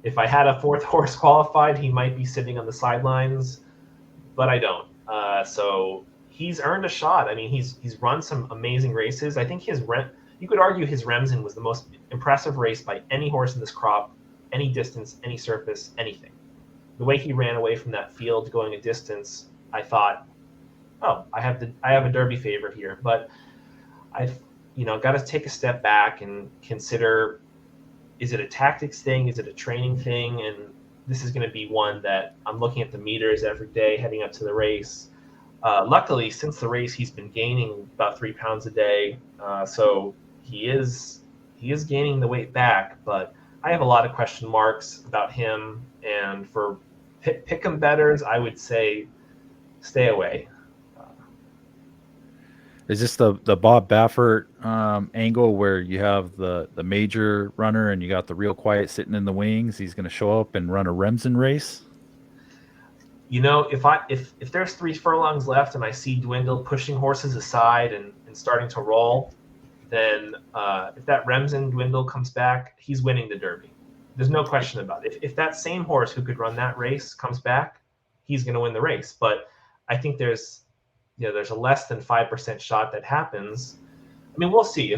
If I had a fourth horse qualified, he might be sitting on the sidelines, but I don't. So he's earned a shot. I mean, he's run some amazing races. I think you could argue his Remsen was the most impressive race by any horse in this crop, any distance, any surface, anything. The way he ran away from that field going a distance, I thought, oh, I have a Derby favorite here. But I've got to take a step back and consider, is it a tactics thing? Is it a training thing? And this is going to be one that I'm looking at the meters every day heading up to the race. Luckily, since the race, he's been gaining about 3 pounds a day. So he is gaining the weight back, but I have a lot of question marks about him. And for pick-em bettors, I would say stay away. Is this the Bob Baffert angle where you have the major runner and you got the real quiet sitting in the wings? He's going to show up and run a Remsen race. If there's 3 furlongs left and I see Dwindle pushing horses aside and starting to roll, then if that Remsen Dwindle comes back, he's winning the Derby. There's no question about it. If that same horse who could run that race comes back, he's going to win the race. But I think there's a less than 5% shot that happens. I mean, we'll see.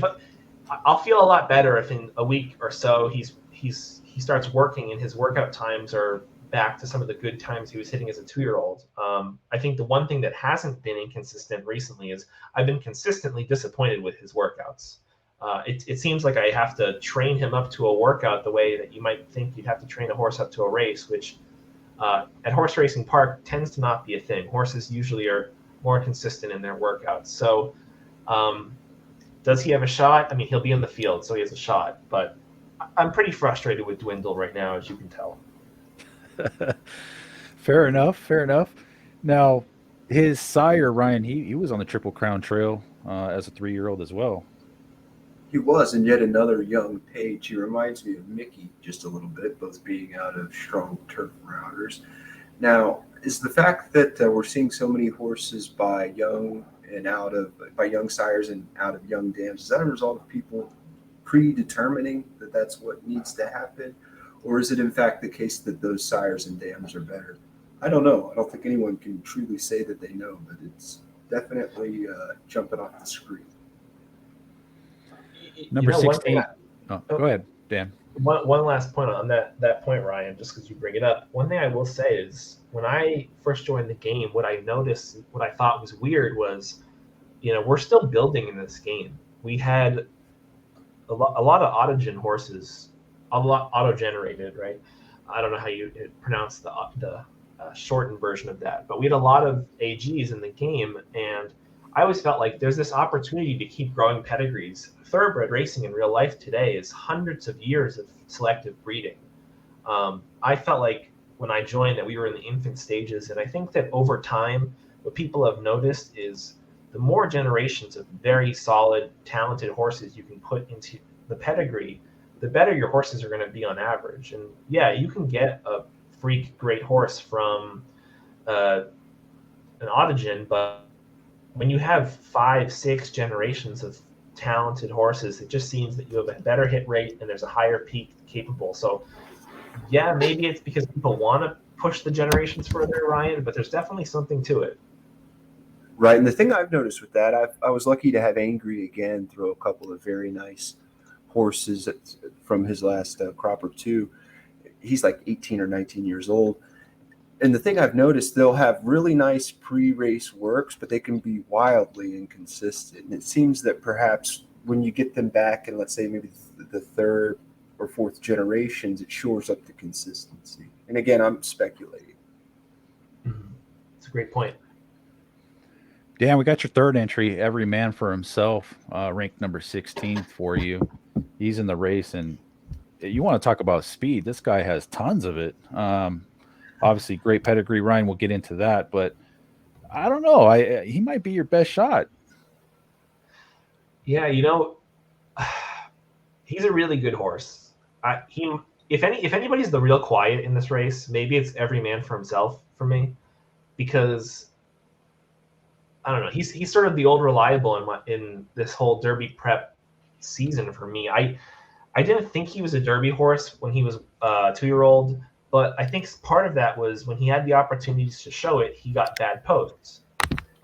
I'll feel a lot better if in a week or so he starts working and his workout times are back to some of the good times he was hitting as a 2-year-old. I think the one thing that hasn't been inconsistent recently is I've been consistently disappointed with his workouts. It seems like I have to train him up to a workout the way that you might think you'd have to train a horse up to a race, which at horse racing park tends to not be a thing. Horses usually are more consistent in their workouts. So does he have a shot? I mean, he'll be in the field, so he has a shot. But I'm pretty frustrated with Dwindle right now, as you can tell. Fair enough. Now, his sire, Ryan, he was on the Triple Crown Trail as a 3-year-old as well. He was, and yet another young page. He reminds me of Mickey just a little bit, both being out of strong turf routers. Now, is the fact that we're seeing so many horses by young sires and out of young dams, is that a result of people predetermining that that's what needs to happen? Or is it in fact the case that those sires and dams are better? I don't know. I don't think anyone can truly say that they know, but it's definitely jumping off the screen. Number 16. Go ahead, Dan. One last point on that point, Ryan, just because you bring it up. One thing I will say is when I first joined the game, what I noticed, what I thought was weird was, we're still building in this game. We had a lot of autogen horses, a lot auto-generated, right? I don't know how you pronounce the shortened version of that, but we had a lot of AGs in the game, and I always felt like there's this opportunity to keep growing pedigrees. Thoroughbred racing in real life today is hundreds of years of selective breeding. I felt like when I joined that we were in the infant stages, and I think that over time, what people have noticed is the more generations of very solid, talented horses you can put into the pedigree, the better your horses are going to be on average. And yeah, you can get a freak great horse from an autogen, but when you have 5-6 generations of talented horses, it just seems that you have a better hit rate and there's a higher peak capable. So yeah, maybe it's because people want to push the generations further, Ryan, but there's definitely something to it. Right, and the thing I've noticed with that, I was lucky to have Angry again throw a couple of very nice horses from his last crop or two. He's like 18 or 19 years old. And the thing I've noticed, they'll have really nice pre-race works, but they can be wildly inconsistent. And it seems that perhaps when you get them back in, let's say, maybe the 3rd or 4th generations, it shores up the consistency. And again, I'm speculating. It's a great point. Dan, we got your 3rd entry, Every Man for Himself, ranked number 16th for you. He's in the race, and you want to talk about speed. This guy has tons of it. Obviously, great pedigree. Ryan will get into that, but I don't know. He might be your best shot. Yeah, he's a really good horse. He if anybody's the real quiet in this race, maybe it's every man for himself for me, because I don't know. He's sort of the old reliable in this whole Derby prep season for me. I didn't think he was a Derby horse when he was a 2-year-old, but I think part of that was when he had the opportunities to show it, he got bad posts.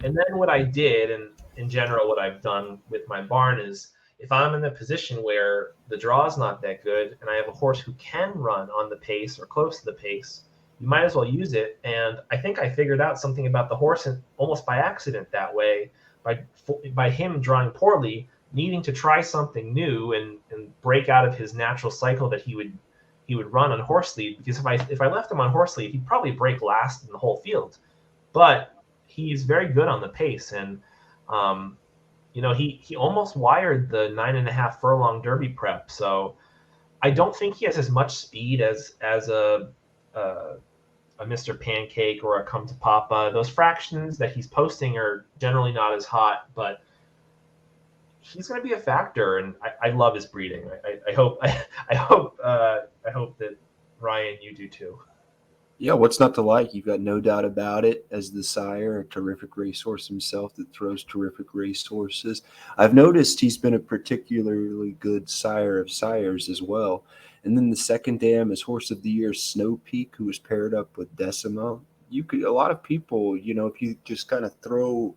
And then what I did, and in general what I've done with my barn, is if I'm in a position where the draw is not that good and I have a horse who can run on the pace or close to the pace, you might as well use it. And I think I figured out something about the horse almost by accident that way, by him drawing poorly, needing to try something new and break out of his natural cycle that he would run on horse lead. Because if I left him on horse lead, he'd probably break last in the whole field. But he's very good on the pace, and he almost wired the 9.5 furlong Derby prep. So I don't think he has as much speed as a Mr. Pancake or a Come to Papa. Those fractions that he's posting are generally not as hot, but he's going to be a factor, and I love his breeding. I hope that Ryan, you do too. Yeah, what's not to like? You've got No Doubt About It as the sire, a terrific racehorse himself that throws terrific racehorses. I've noticed he's been a particularly good sire of sires as well. And then the second dam is Horse of the Year, Snow Peak, who was paired up with Decima. A lot of people, if you just kind of throw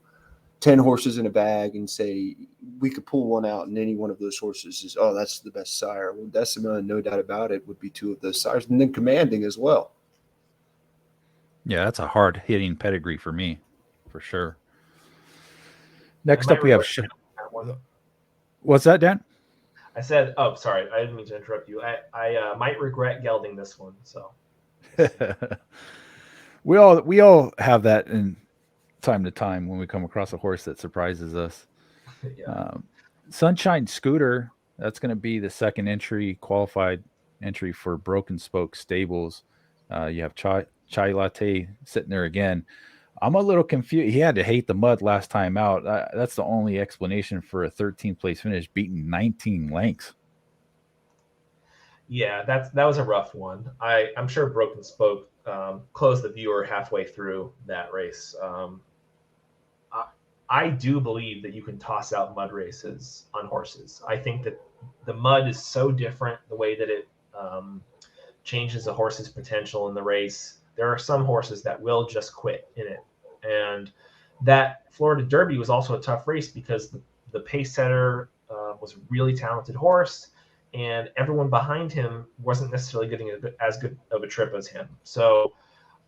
10 horses in a bag and say we could pull one out and any one of those horses is, oh, that's the best sire. Well, Decima and No Doubt About It would be two of those sires, and then Commanding as well. Yeah, that's a hard hitting pedigree for me, for sure. Next up, we have. What's that, Dan? I said, oh, sorry, I didn't mean to interrupt you. I might regret gelding this one. So we all have that in time to time when we come across a horse that surprises us. Yeah. Sunshine Scooter, that's going to be the second qualified entry for Broken Spoke Stables. You have Chai Latte sitting there again. I'm a little confused. He had to hate the mud last time out. That's the only explanation for a 13th place finish, beating 19 lengths. Yeah, that was a rough one. I'm sure Broken Spoke closed the viewer halfway through that race. I do believe that you can toss out mud races on horses. I think that the mud is so different, the way that it changes a horse's potential in the race. There are some horses that will just quit in it. And that Florida Derby was also a tough race because the pace setter was a really talented horse, and everyone behind him wasn't necessarily getting as good of a trip as him. So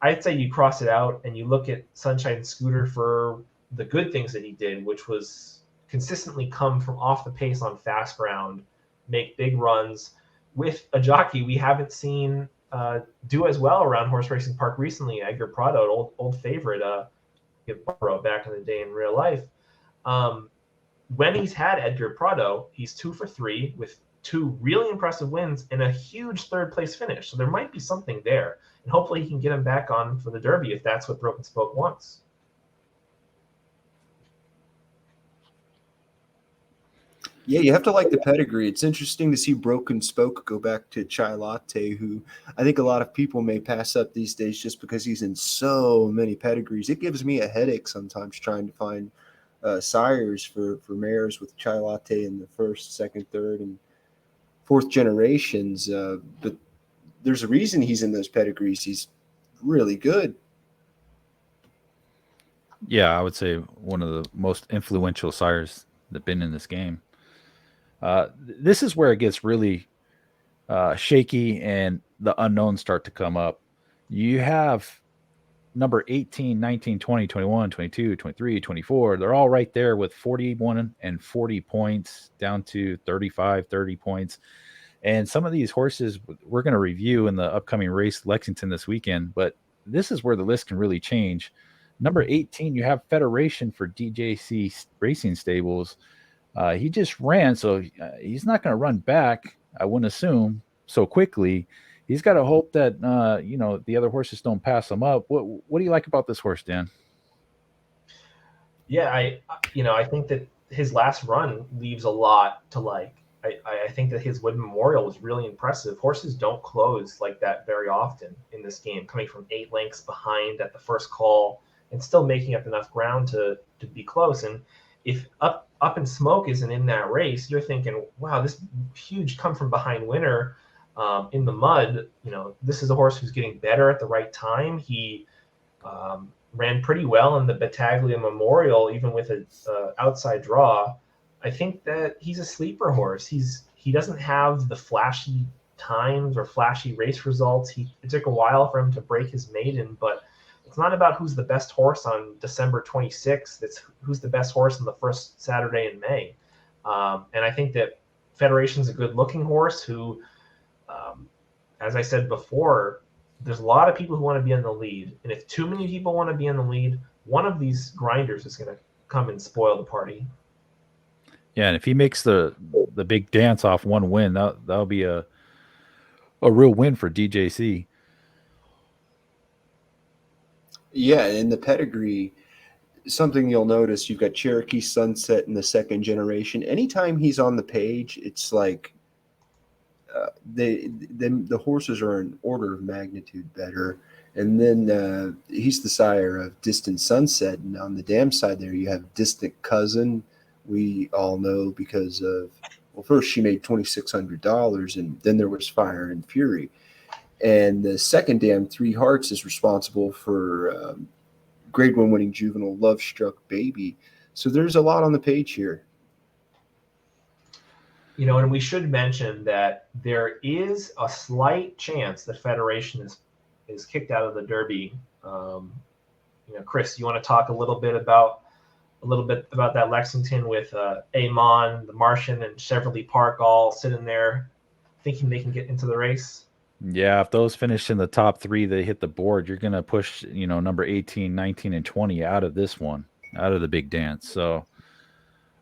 I'd say you cross it out and you look at Sunshine Scooter for the good things that he did, which was consistently come from off the pace on fast ground, make big runs with a jockey we haven't seen do as well around Horse Racing Park recently. Edgar Prado, old favorite, back in the day in real life. When he's had Edgar Prado, he's 2 for 3 with 2 really impressive wins and a huge third place finish. So there might be something there, and hopefully he can get him back on for the Derby if that's what Broken Spoke wants. Yeah, you have to like the pedigree. It's interesting to see Broken Spoke go back to Chai Latte, who I think a lot of people may pass up these days just because he's in so many pedigrees. It gives me a headache sometimes trying to find sires for mares with Chai Latte in the first, second, third, and fourth generations. But there's a reason he's in those pedigrees. He's really good. Yeah, I would say one of the most influential sires that have been in this game. This is where it gets really shaky and the unknowns start to come up. You have number 18, 19, 20, 21, 22, 23, 24. They're all right there with 41 and 40 points down to 35, 30 points. And some of these horses we're going to review in the upcoming race, Lexington, this weekend. But this is where the list can really change. Number 18, you have Federation for DJC Racing Stables. He just ran, so he's not going to run back, I wouldn't assume. so quickly. He's got to hope that the other horses don't pass him up. What do you like about this horse, Dan? Yeah, I think that his last run leaves a lot to like. I think that his Wood Memorial was really impressive. Horses don't close like that very often in this game, coming from 8 lengths behind at the first call and still making up enough ground to be close. And if up and Smoke isn't in that race, you're thinking, wow, this huge come from behind winner in the mud. This is a horse who's getting better at the right time. He ran pretty well in the Battaglia Memorial, even with an outside draw. I think that he's a sleeper horse. He doesn't have the flashy times or flashy race results. It took a while for him to break his maiden, but it's not about who's the best horse on December 26th. It's who's the best horse on the first Saturday in May. And I think that Federation's a good-looking horse who, as I said before, there's a lot of people who want to be in the lead. And if too many people want to be in the lead, one of these grinders is going to come and spoil the party. Yeah, and if he makes the big dance off one win, that'll be a real win for DJC. Yeah, in the pedigree, something you'll notice, you've got Cherokee Sunset in the second generation. Anytime he's on the page, it's like the horses are an order of magnitude better. And then he's the sire of Distant Sunset. And on the dam side there, you have Distant Cousin. We all know because of, well, first she made $2,600, and then there was Fire and Fury. And the second dam, Three Hearts, is responsible for Grade 1 winning juvenile Love Struck Baby. So there's a lot on the page here. And we should mention that there is a slight chance that Federation is kicked out of the Derby. Chris, you want to talk a little bit about that Lexington with Amon, the Martian, and Cheverly Park all sitting there thinking they can get into the race? Yeah, if those finish in the top 3, they hit the board, you're going to push, number 18, 19, and 20 out of this one, out of the big dance. So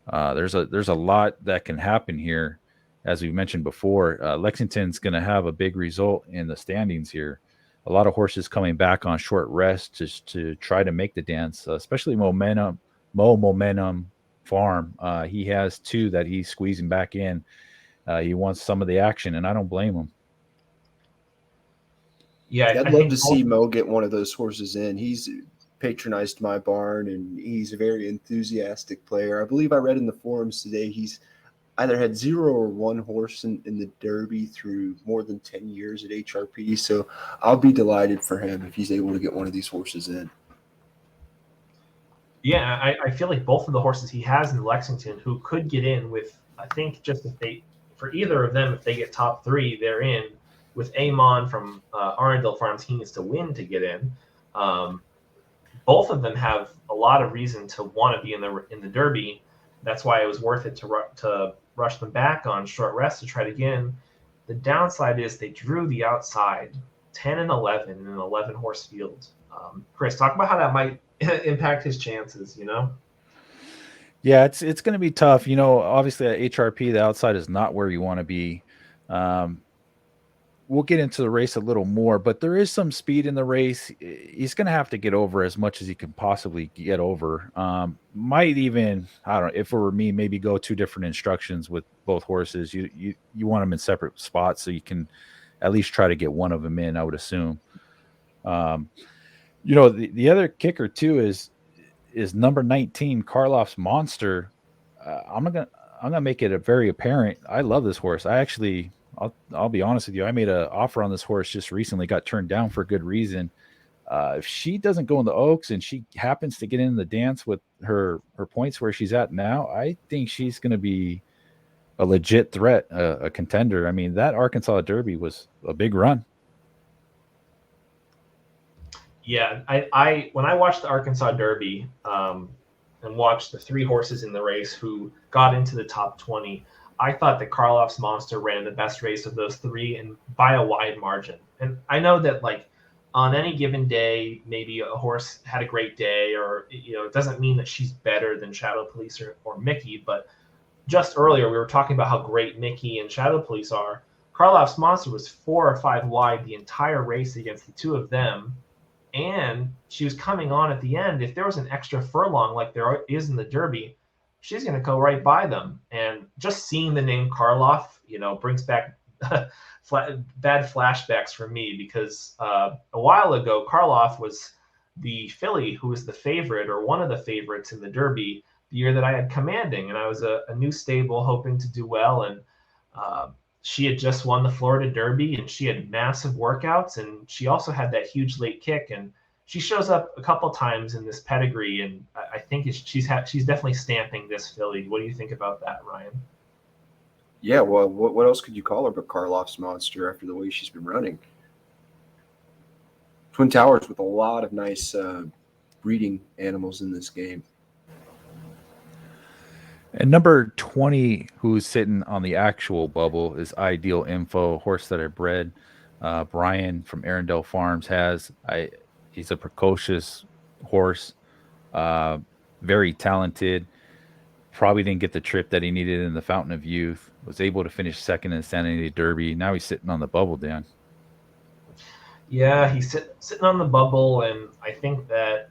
there's a lot that can happen here. As we mentioned before, Lexington's going to have a big result in the standings here. A lot of horses coming back on short rest just to try to make the dance, especially Momentum Farm. He has 2 that he's squeezing back in. He wants some of the action, and I don't blame him. Yeah, I'd love to see Mo get one of those horses in. He's patronized my barn, and he's a very enthusiastic player. I believe I read in the forums today he's either had 0 or 1 horse in the Derby through more than 10 years at HRP. So I'll be delighted for him if he's able to get one of these horses in. Yeah, I feel like both of the horses he has in Lexington who could get in with, I think just for either of them, if they get top 3, they're in. With Amon from Arundel Farms, he needs to win to get in. Both of them have a lot of reason to want to be in the Derby. That's why it was worth it to rush them back on short rest to try to get in. The downside is they drew the outside 10 and 11 in an 11-horse field. Chris, talk about how that might impact his chances. Yeah, it's going to be tough. Obviously at HRP, the outside is not where you want to be. We'll get into the race a little more, but there is some speed in the race. He's going to have to get over as much as he can possibly get over. Might even, I don't know, if it were me, maybe go 2 different instructions with both horses. You want them in separate spots so you can at least try to get one of them in, I would assume. The other kicker too is number 19, Karloff's Monster. I'm gonna make it very apparent. I love this horse. I'll be honest with you. I made an offer on this horse just recently, got turned down for good reason. If she doesn't go in the Oaks and she happens to get in the dance with her points where she's at now, I think she's going to be a legit threat, a contender. I mean, that Arkansas Derby was a big run. Yeah, I when I watched the Arkansas Derby and watched the 3 horses in the race who got into the top 20, I thought that Karloff's Monster ran the best race of those 3 and by a wide margin. And I know that on any given day, maybe a horse had a great day, or it doesn't mean that she's better than Shadow Police or Mickey. But just earlier we were talking about how great Mickey and Shadow Police are. Karloff's Monster was 4 or 5 wide the entire race against the two of them, and she was coming on at the end. If there was an extra furlong like there is in the Derby, she's going to go right by them. And just seeing the name Karloff, brings back bad flashbacks for me, because a while ago, Karloff was the filly who was the favorite, or one of the favorites in the Derby, the year that I had commanding, and I was a new stable hoping to do well. And she had just won the Florida Derby, and she had massive workouts, and she also had that huge late kick. And she shows up a couple times in this pedigree, and I think she's definitely stamping this filly. What do you think about that, Ryan? Yeah, well, what else could you call her but Karloff's Monster after the way she's been running? Twin Towers with a lot of nice breeding animals in this game. And number 20, who's sitting on the actual bubble, is Ideal Info, horse that I bred. Brian from Arundel Farms has. He's a precocious horse, very talented. Probably didn't get the trip that he needed in the Fountain of Youth. Was able to finish second in the San Diego Derby. Now he's sitting on the bubble, Dan. Yeah, he's sitting on the bubble, and I think that,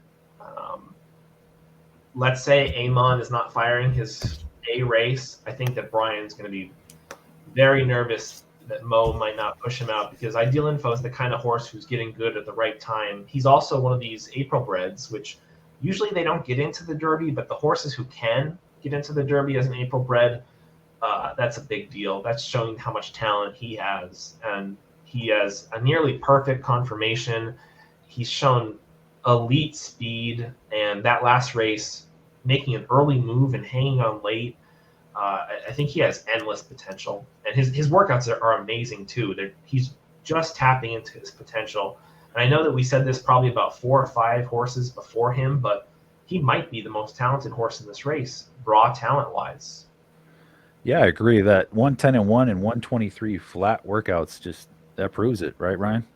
let's say Amon is not firing his A race, I think that Brian's going to be very nervous that Mo might not push him out, because Ideal Info is the kind of horse who's getting good at the right time. He's also one of these April breds, which usually they don't get into the Derby, but the horses who can get into the Derby as an April bred, that's a big deal. That's showing how much talent he has. And he has a nearly perfect conformation. He's shown elite speed, and that last race, making an early move and hanging on late, I think he has endless potential. And his workouts are amazing too. He's just tapping into his potential. And I know that we said this probably about 4 or 5 horses before him, but he might be the most talented horse in this race, raw talent-wise. Yeah, I agree. That 110-1 and 123 flat workouts, that proves it, right, Ryan?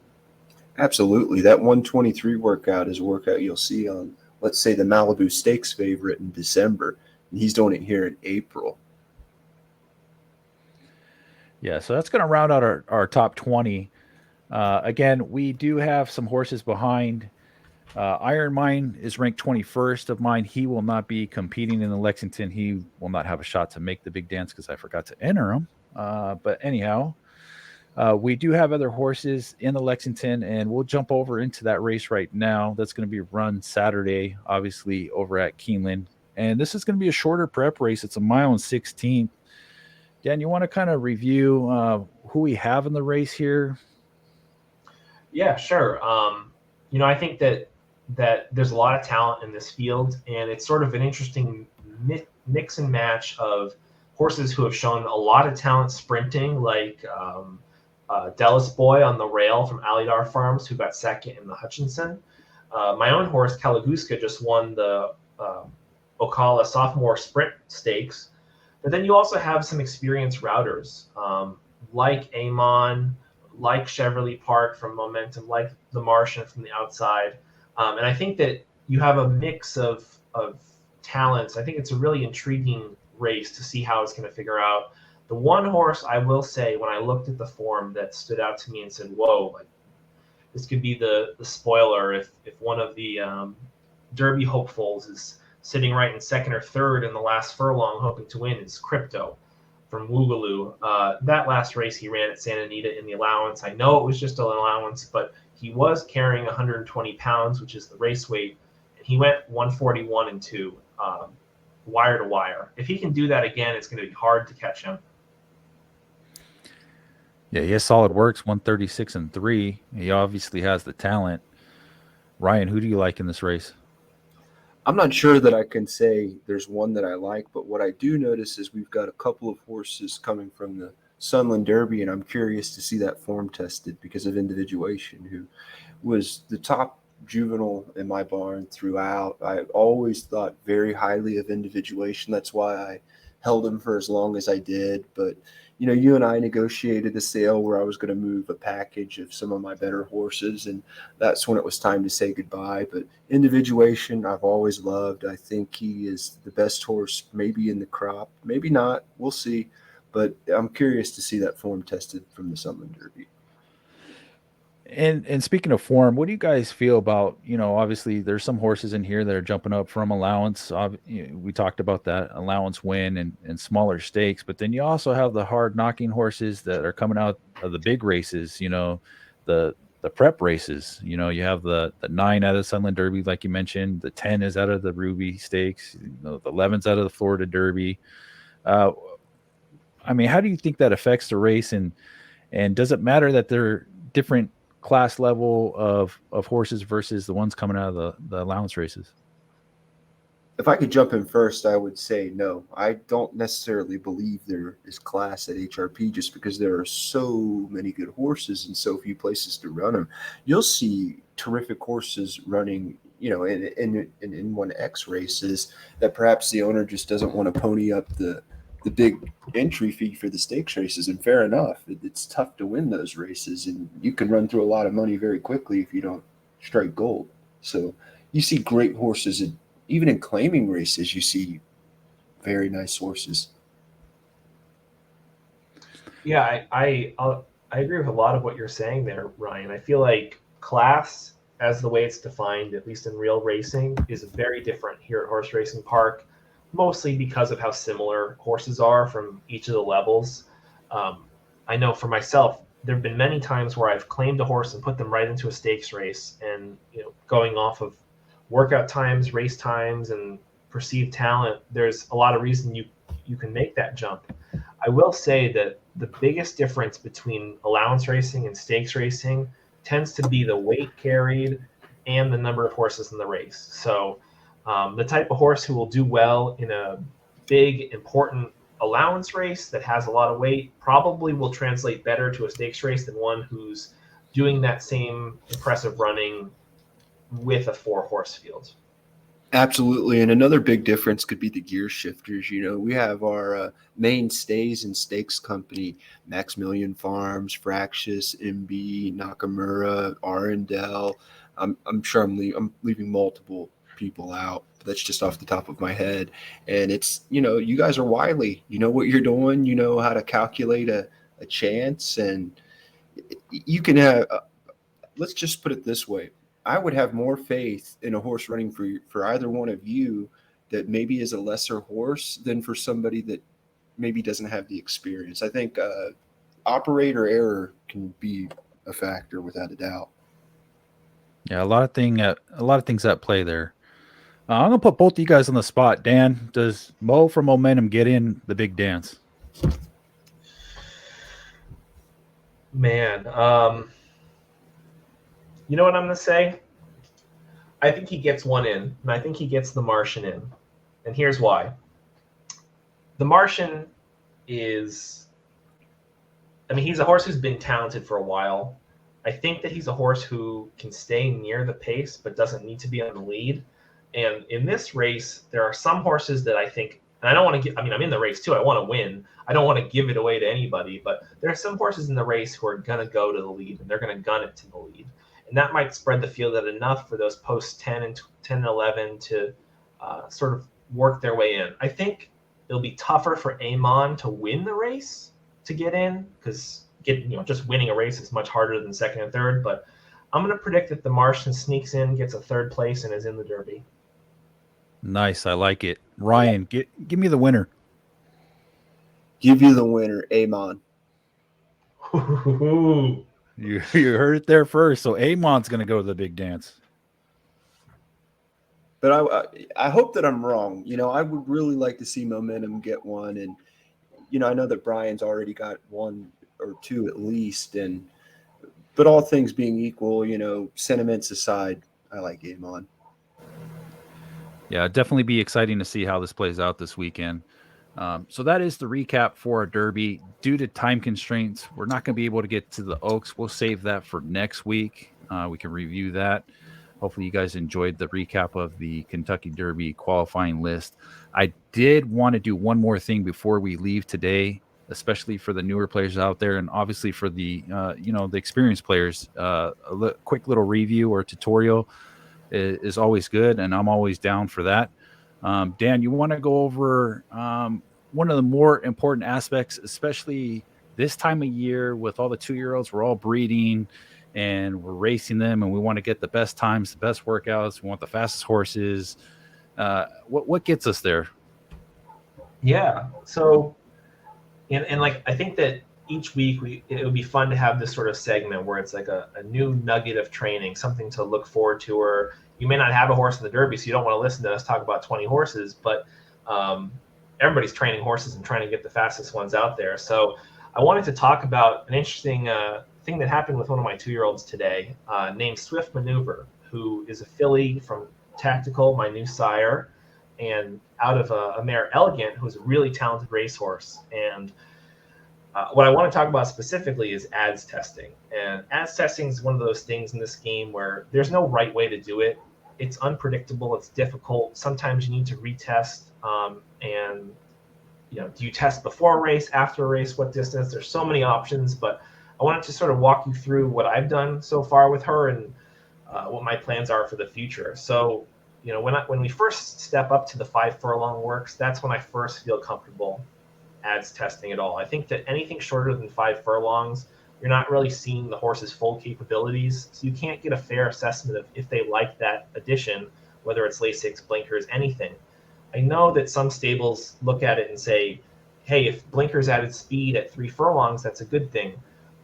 Absolutely. That 123 workout is a workout you'll see on, let's say, the Malibu Stakes favorite in December, and he's doing it here in April. Yeah, so that's going to round out our top 20. Again, we do have some horses behind. Iron Mine is ranked 21st of mine. He will not be competing in the Lexington. He will not have a shot to make the big dance because I forgot to enter him. But anyhow, we do have other horses in the Lexington, and we'll jump over into that race right now. That's going to be run Saturday, obviously, over at Keeneland. And this is going to be a shorter prep race. It's a 1.16 miles. Dan, you want to kind of review who we have in the race here? Yeah, sure. I think that there's a lot of talent in this field, and it's sort of an interesting mix and match of horses who have shown a lot of talent sprinting, like Dallas Boy on the rail from Alydar Farms, who got second in the Hutchinson. My own horse, Kalaguska, just won the Ocala Sophomore Sprint Stakes. But then you also have some experienced routers, like Amon, like Cheverly Park from Momentum, like the Martian from the outside. And I think that you have a mix of talents. I think it's a really intriguing race to see how it's going to figure out. The one horse I will say, when I looked at the form, that stood out to me and said, whoa, like, this could be the spoiler if one of the Derby hopefuls is sitting right in second or third in the last furlong hoping to win, is Crypto from Woogaloo. That last race he ran at Santa Anita in the allowance. I know it was just an allowance, but he was carrying 120 pounds, which is the race weight, and he went 141 and 2, wire to wire. If he can do that again, it's going to be hard to catch him. Yeah, he has solid works, 136 and 3. He obviously has the talent. Ryan, who do you like in this race? I'm not sure that I can say there's one that I like, but what I do notice is we've got a couple of horses coming from the Sunland Derby, and I'm curious to see that form tested because of Individuation, who was the top juvenile in my barn throughout. I always thought very highly of Individuation. That's why I held him for as long as I did. But, you and I negotiated a sale where I was going to move a package of some of my better horses, and that's when it was time to say goodbye. But Individuation, I've always loved. I think he is the best horse maybe in the crop, maybe not. We'll see. But I'm curious to see that form tested from the Sunland Derby. And speaking of form, what do you guys feel about, obviously there's some horses in here that are jumping up from allowance. We talked about that allowance win and smaller stakes, but then you also have the hard knocking horses that are coming out of the big races, the prep races. You have the 9 out of the Sunland Derby, like you mentioned, the 10 is out of the Ruby Stakes, the 11's out of the Florida Derby. I mean, how do you think that affects the race, and does it matter that they're different class level of horses versus the ones coming out of the allowance races? If I could jump in first, I would say no. I don't necessarily believe there is class at HRP just because there are so many good horses and so few places to run them. You'll see terrific horses running, in 1X races that perhaps the owner just doesn't want to pony up the big entry fee for the stakes races, and fair enough. It's tough to win those races, and you can run through a lot of money very quickly if you don't strike gold. So you see great horses, and even in claiming races, you see very nice horses. Yeah, I agree with a lot of what you're saying there, Ryan. I feel like class, as the way it's defined, at least in real racing, is very different here at Horse Racing Park, mostly because of how similar horses are from each of the levels. I know for myself, there have been many times where I've claimed a horse and put them right into a stakes race, and going off of workout times, race times, and perceived talent, there's a lot of reason you can make that jump. I will say that the biggest difference between allowance racing and stakes racing tends to be the weight carried and the number of horses in the race. So the type of horse who will do well in a big, important allowance race that has a lot of weight probably will translate better to a stakes race than one who's doing that same impressive running with a 4-horse field. Absolutely. And another big difference could be the gear shifters. We have our mainstays in stakes company, Maximilian Farms, Fractious, MB, Nakamura, Arundel. I'm sure I'm leaving multiple people out. That's just off the top of my head. And it's, you guys are wily. You know what you're doing. You know how to calculate a chance. And you can have, let's just put it this way. I would have more faith in a horse running for either one of you that maybe is a lesser horse than for somebody that maybe doesn't have the experience. I think operator error can be a factor without a doubt. Yeah, a lot of things at play there. I'm gonna put both of you guys on the spot. Dan, does Mo from Momentum get in the big dance? Man, you know what I'm going to say? I think he gets one in, and I think he gets the Martian in. And here's why. The Martian is, he's a horse who's been talented for a while. I think that he's a horse who can stay near the pace but doesn't need to be on the lead. And in this race, there are some horses that I think, and I don't want to get, I'm in the race too. I want to win. I don't want to give it away to anybody, but there are some horses in the race who are going to go to the lead, and they're going to gun it to the lead. And that might spread the field out enough for those post 10 and 11 to sort of work their way in. I think it'll be tougher for Amon to win the race to get in, because just winning a race is much harder than second and third. But I'm going to predict that the Martian sneaks in, gets a third place, and is in the Derby. Nice, I like it. Ryan, give me the winner. Give you the winner, Amon. You heard it there first. So Amon's going to go to the big dance. But I hope that I'm wrong. I would really like to see Momentum get one. And, I know that Brian's already got one or two at least. But all things being equal, sentiments aside, I like Amon. Yeah, definitely be exciting to see how this plays out this weekend. So that is the recap for our Derby. Due to time constraints, we're not going to be able to get to the Oaks. We'll save that for next week. We can review that. Hopefully you guys enjoyed the recap of the Kentucky Derby qualifying list. I did want to do one more thing before we leave today, especially for the newer players out there, and obviously for the the experienced players. Quick little review or tutorial is always good, and I'm always down for that. Dan, you want to go over one of the more important aspects, especially this time of year with all the 2-year-olds. We're all breeding and we're racing them, and we want to get the best times, the best workouts. We want the fastest horses. What gets us there? Yeah. So, and like, I think that each week it would be fun to have this sort of segment where it's like a new nugget of training, something to look forward to. Or you may not have a horse in the Derby, so you don't want to listen to us talk about 20 horses, but everybody's training horses and trying to get the fastest ones out there. So I wanted to talk about an interesting thing that happened with one of my 2-year-olds today, named Swift Maneuver, who is a filly from Tactical, my new sire, and out of a mare Elegant, who's a really talented racehorse. And what I want to talk about specifically is ads testing. And ads testing is one of those things in this game where there's no right way to do it. It's unpredictable. It's difficult. Sometimes you need to retest. And do you test before a race, after a race, what distance? There's so many options, but I wanted to sort of walk you through what I've done so far with her and what my plans are for the future. So, when we first step up to the 5 furlong works, that's when I first feel comfortable ads testing at all. I think that anything shorter than 5 furlongs, you're not really seeing the horse's full capabilities, so you can't get a fair assessment of if they like that addition, whether it's Lasix, blinkers, anything. I know that some stables look at it and say, hey, if blinkers added speed at 3 furlongs, that's a good thing.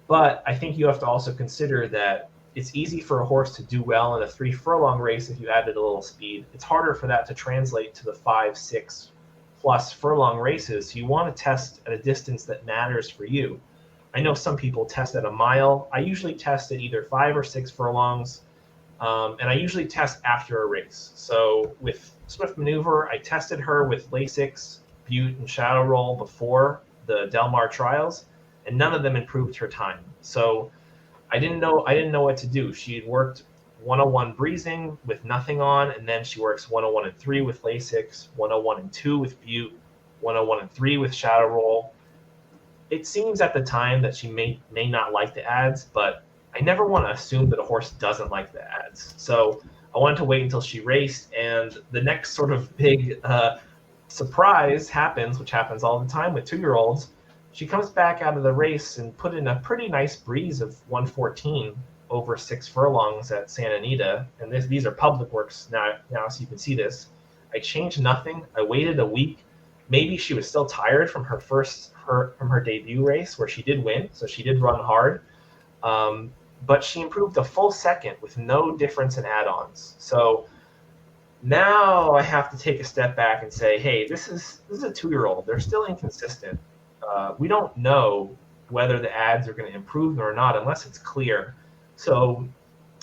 But I think you have to also consider that it's easy for a horse to do well in a 3 furlong race if you added a little speed. It's harder for that to translate to the 5, 6 plus furlong races. So you want to test at a distance that matters for you. I know some people test at a mile. I usually test at either 5 or 6 furlongs, and I usually test after a race. So with Swift Maneuver, I tested her with Lasix, Butte, and Shadow Roll before the Del Mar trials, and none of them improved her time. So I didn't know what to do. She had worked 101 breezing with nothing on, and then she works 101 and 3 with Lasix, 101 and 2 with Butte, 101 and 3 with Shadow Roll. It seems at the time that she may not like the ads, but I never want to assume that a horse doesn't like the ads. So I wanted to wait until she raced, and the next sort of big surprise happens, which happens all the time with 2-year-olds. She comes back out of the race and put in a pretty nice breeze of 114 over 6 furlongs at Santa Anita. And these are public works now, so you can see this. I changed nothing. I waited a week. Maybe she was still tired from her debut race where she did win, so she did run hard. But she improved a full second with no difference in add-ons. So now I have to take a step back and say, hey, this is a 2-year-old. They're still inconsistent. We don't know whether the ads are going to improve them or not unless it's clear. So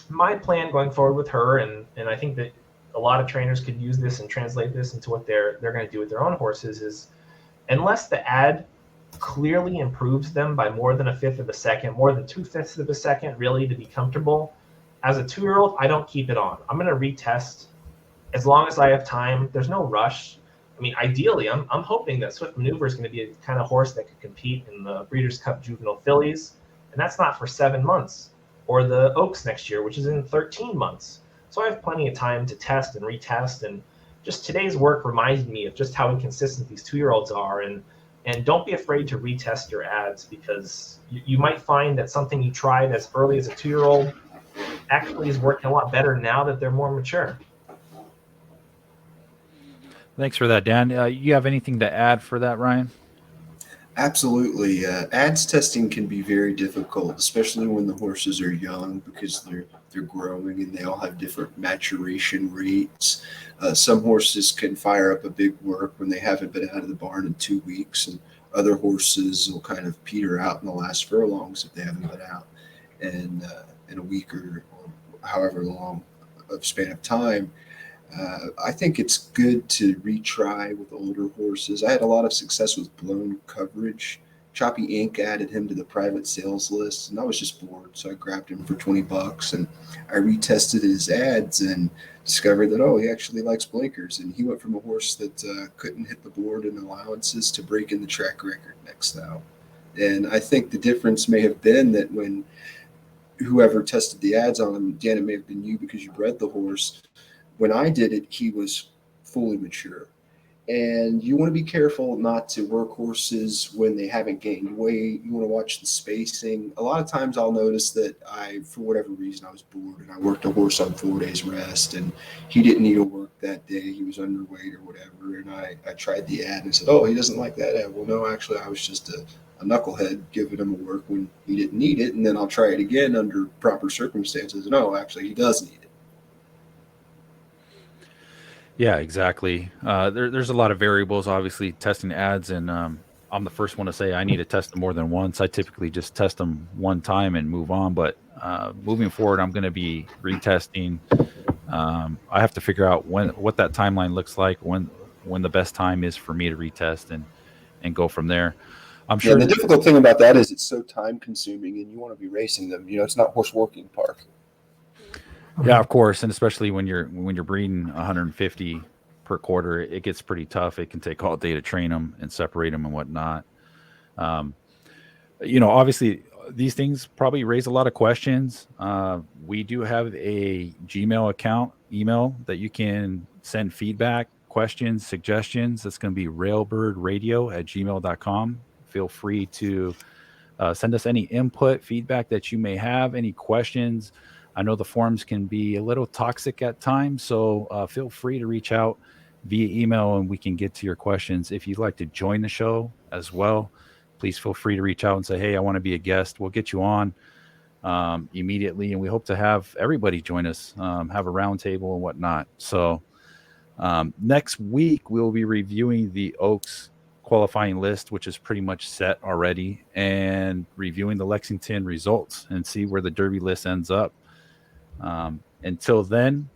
my plan going forward with her, and I think that a lot of trainers could use this and translate this into what they're going to do with their own horses, is unless the ad clearly improves them by more than 1/5 of a second, more than 2/5 of a second, really, to be comfortable, as a 2-year-old, I don't keep it on. I'm going to retest as long as I have time. There's no rush. I mean, ideally, I'm hoping that Swift Maneuver is going to be a kind of horse that could compete in the Breeders' Cup Juvenile Fillies, and that's not for 7 months, or the Oaks next year, which is in 13 months. So I have plenty of time to test and retest, and just today's work reminded me of just how inconsistent these 2-year-olds are, and don't be afraid to retest your ads, because you might find that something you tried as early as a 2-year-old actually is working a lot better now that they're more mature. Thanks for that, Dan. You have anything to add for that, Ryan? Absolutely. Ads testing can be very difficult, especially when the horses are young, because they're growing and they all have different maturation rates. Some horses can fire up a big work when they haven't been out of the barn in 2 weeks, and other horses will kind of peter out in the last furlongs if they haven't been out in a week or however long of span of time. I think it's good to retry with older horses. I had a lot of success with blown coverage. Choppy Ink added him to the private sales list, and I was just bored, so I grabbed him for $20, and I retested his ads and discovered that, he actually likes blinkers, and he went from a horse that couldn't hit the board in allowances to breaking the track record next out. And I think the difference may have been that when whoever tested the ads on him, Dan, it may have been you because you bred the horse. When I did it, he was fully mature. And you want to be careful not to work horses when they haven't gained weight. You want to watch the spacing. A lot of times I'll notice that for whatever reason, I was bored and I worked a horse on 4 days rest and he didn't need to work that day. He was underweight or whatever. And I tried the ad and said, oh, he doesn't like that ad. Well, no, actually, I was just a knucklehead giving him a work when he didn't need it. And then I'll try it again under proper circumstances. No, actually, he does need it. Yeah, exactly. There's a lot of variables, obviously, testing ads, and I'm the first one to say I need to test them more than once. I typically just test them one time and move on, but moving forward, I'm going to be retesting. I have to figure out what that timeline looks like, when the best time is for me to retest and go from there. I'm sure. Yeah, the difficult thing about that is it's so time consuming, and you want to be racing them. It's not horse working park. Yeah, of course, and especially when you're breeding 150 per quarter, it gets pretty tough. It can take all day to train them and separate them and whatnot. Obviously, these things probably raise a lot of questions. We do have a Gmail email that you can send feedback, questions, suggestions. That's going to be railbirdradio@gmail.com. Feel free to send us any input, feedback that you may have, any questions. I know the forums can be a little toxic at times, so feel free to reach out via email and we can get to your questions. If you'd like to join the show as well, please feel free to reach out and say, hey, I want to be a guest. We'll get you on immediately, and we hope to have everybody join us, have a roundtable and whatnot. So next week, we'll be reviewing the Oaks qualifying list, which is pretty much set already, and reviewing the Lexington results and see where the Derby list ends up. Until then,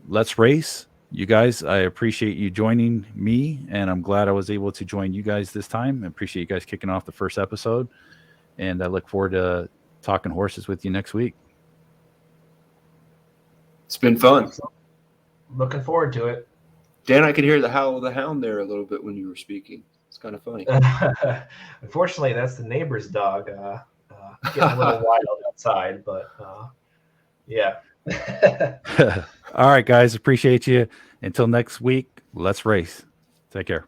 let's race. You guys, I appreciate you joining me, and I'm glad I was able to join you guys this time. I appreciate you guys kicking off the first episode, and I look forward to talking horses with you next week. It's been fun. Looking forward to it. Dan, I could hear the howl of the hound there a little bit when you were speaking. It's kind of funny. Unfortunately, that's the neighbor's dog getting a little wild outside, but yeah. All right, guys. Appreciate you. Until next week, let's race. Take care.